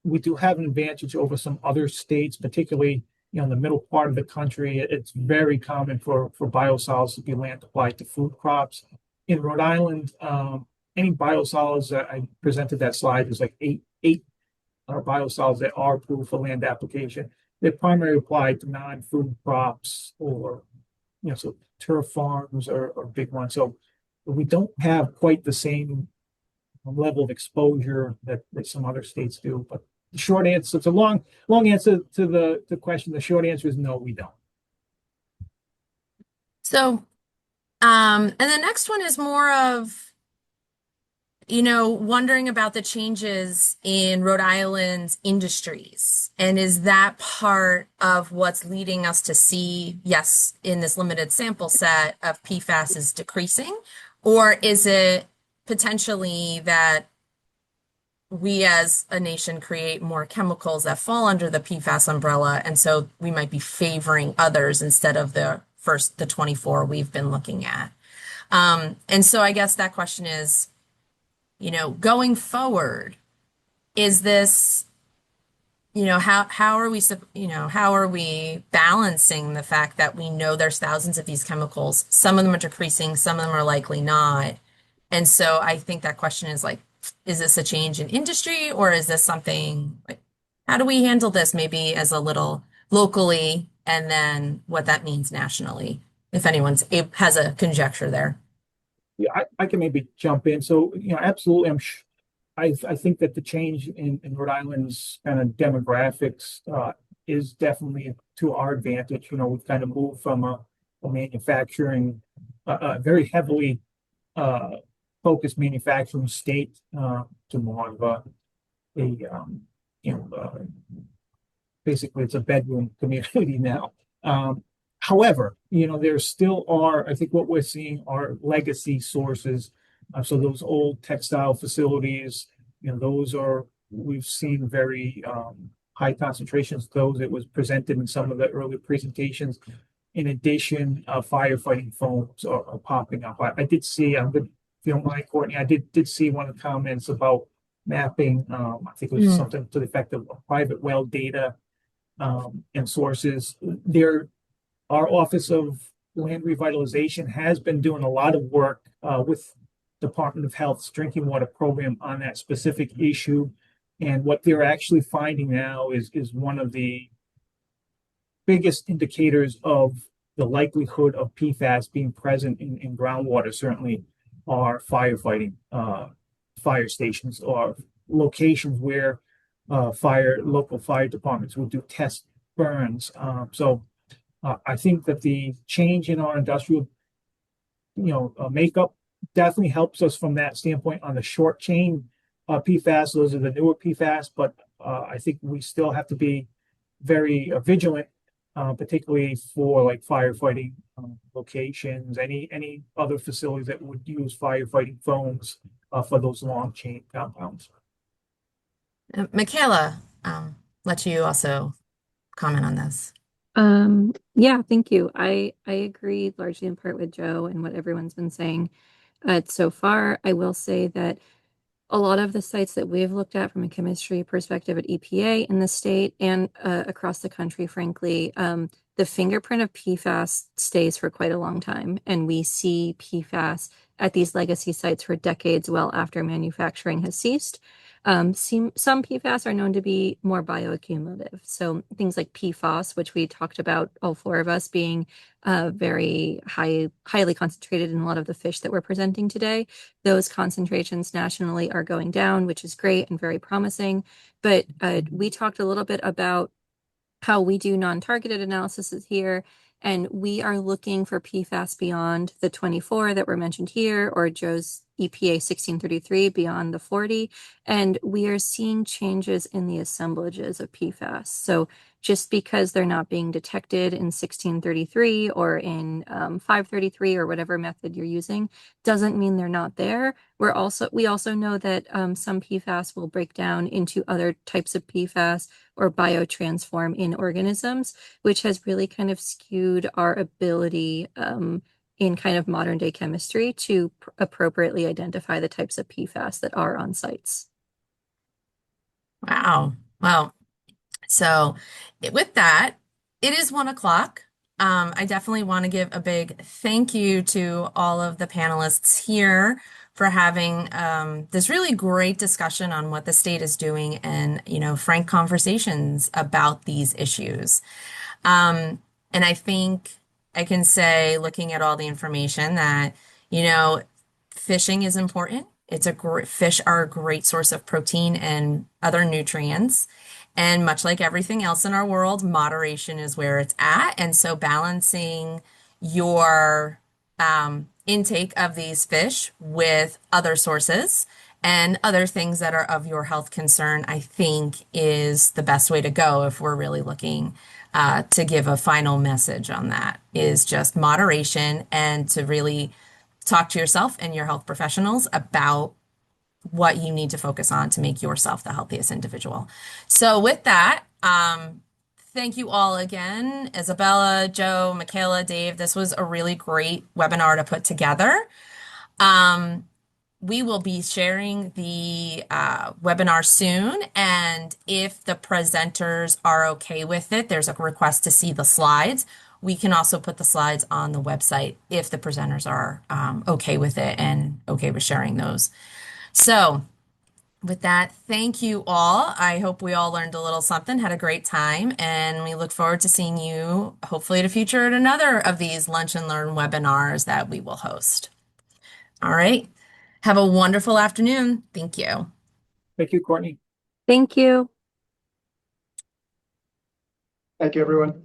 Speaker 5: we do have an advantage over some other states, particularly, in the middle part of the country. It's very common for biosolids to be land applied to food crops. In Rhode Island, any biosolids that I presented that slide, there's like eight biosolids that are approved for land application. They're primarily applied to non-food crops or, so turf farms are big ones. So we don't have quite the same level of exposure that some other states do. But the short answer, it's a long answer to the question. The short answer is no, we don't.
Speaker 1: So, and the next one is more of, wondering about the changes in Rhode Island's industries. And is that part of what's leading us to see, yes, in this limited sample set of PFAS is decreasing? Or is it potentially that we as a nation create more chemicals that fall under the PFAS umbrella, and so we might be favoring others instead of the 24 we've been looking at? And so I guess that question is, going forward, is this, how are we balancing the fact that we know there's thousands of these chemicals, some of them are decreasing, some of them are likely not. And so I think that question is like, is this a change in industry, or is this something like, how do we handle this maybe as a little locally, and then what that means nationally, if anyone's has a conjecture there?
Speaker 5: Yeah, I can maybe jump in. So, absolutely, I think that the change in Rhode Island's kind of demographics is definitely to our advantage. We've kind of moved from a manufacturing, very heavily focused manufacturing state to more of basically it's a bedroom community now. However, there still are, I think what we're seeing are legacy sources. So those old textile facilities, we've seen very high concentrations of those. It was presented in some of the earlier presentations. In addition, firefighting foams are popping up. I did see, if you don't mind, Courtney, I did see one of the comments about mapping. I think it was something to the effect of private well data and sources. Our Office of Land Revitalization has been doing a lot of work with Department of Health's drinking water program on that specific issue. And what they're actually finding now is one of the biggest indicators of the likelihood of PFAS being present in groundwater, certainly, are firefighting fire stations or locations where local fire departments will do test burns. I think that the change in our industrial, makeup definitely helps us from that standpoint on the short chain PFAS. Those are the newer PFAS, but I think we still have to be very vigilant, particularly for like firefighting locations, any other facilities that would use firefighting foams for those long chain compounds.
Speaker 1: Michaela, let you also comment on this.
Speaker 2: Yeah, thank you. I agree largely in part with Joe and what everyone's been saying so far. I will say that a lot of the sites that we've looked at from a chemistry perspective at EPA in the state and across the country, frankly, the fingerprint of PFAS stays for quite a long time. And we see PFAS at these legacy sites for decades well after manufacturing has ceased. Some PFAS are known to be more bioaccumulative. So things like PFAS, which we talked about, all four of us being very highly concentrated in a lot of the fish that we're presenting today. Those concentrations nationally are going down, which is great and very promising. But we talked a little bit about how we do non-targeted analysis here, and we are looking for PFAS beyond the 24 that were mentioned here, or Joe's EPA 1633 beyond the 40, and we are seeing changes in the assemblages of PFAS. So just because they're not being detected in 1633 or in 533 or whatever method you're using, doesn't mean they're not there. We also know that some PFAS will break down into other types of PFAS or biotransform in organisms, which has really kind of skewed our ability in kind of modern day chemistry to appropriately identify the types of PFAS that are on sites.
Speaker 1: Wow. Well, so with that, it is 1 o'clock. I definitely want to give a big thank you to all of the panelists here for having this really great discussion on what the state is doing and, frank conversations about these issues. And I think I can say, looking at all the information, that, fishing is important. Fish are a great source of protein and other nutrients. And much like everything else in our world, moderation is where it's at. And so balancing your intake of these fish with other sources and other things that are of your health concern, I think is the best way to go if we're really looking to give a final message on that, is just moderation and to really talk to yourself and your health professionals about what you need to focus on to make yourself the healthiest individual. So with that, thank you all again, Isabella, Joe, Michaela, Dave. This was a really great webinar to put together. We will be sharing the webinar soon, and if the presenters are okay with it, there's a request to see the slides. We can also put the slides on the website if the presenters are okay with it and okay with sharing those. So with that, thank you all. I hope we all learned a little something, had a great time, and we look forward to seeing you hopefully in the future at another of these Lunch and Learn webinars that we will host. All right. Have a wonderful afternoon. Thank you.
Speaker 5: Thank you, Courtney.
Speaker 2: Thank you.
Speaker 4: Thank you, everyone.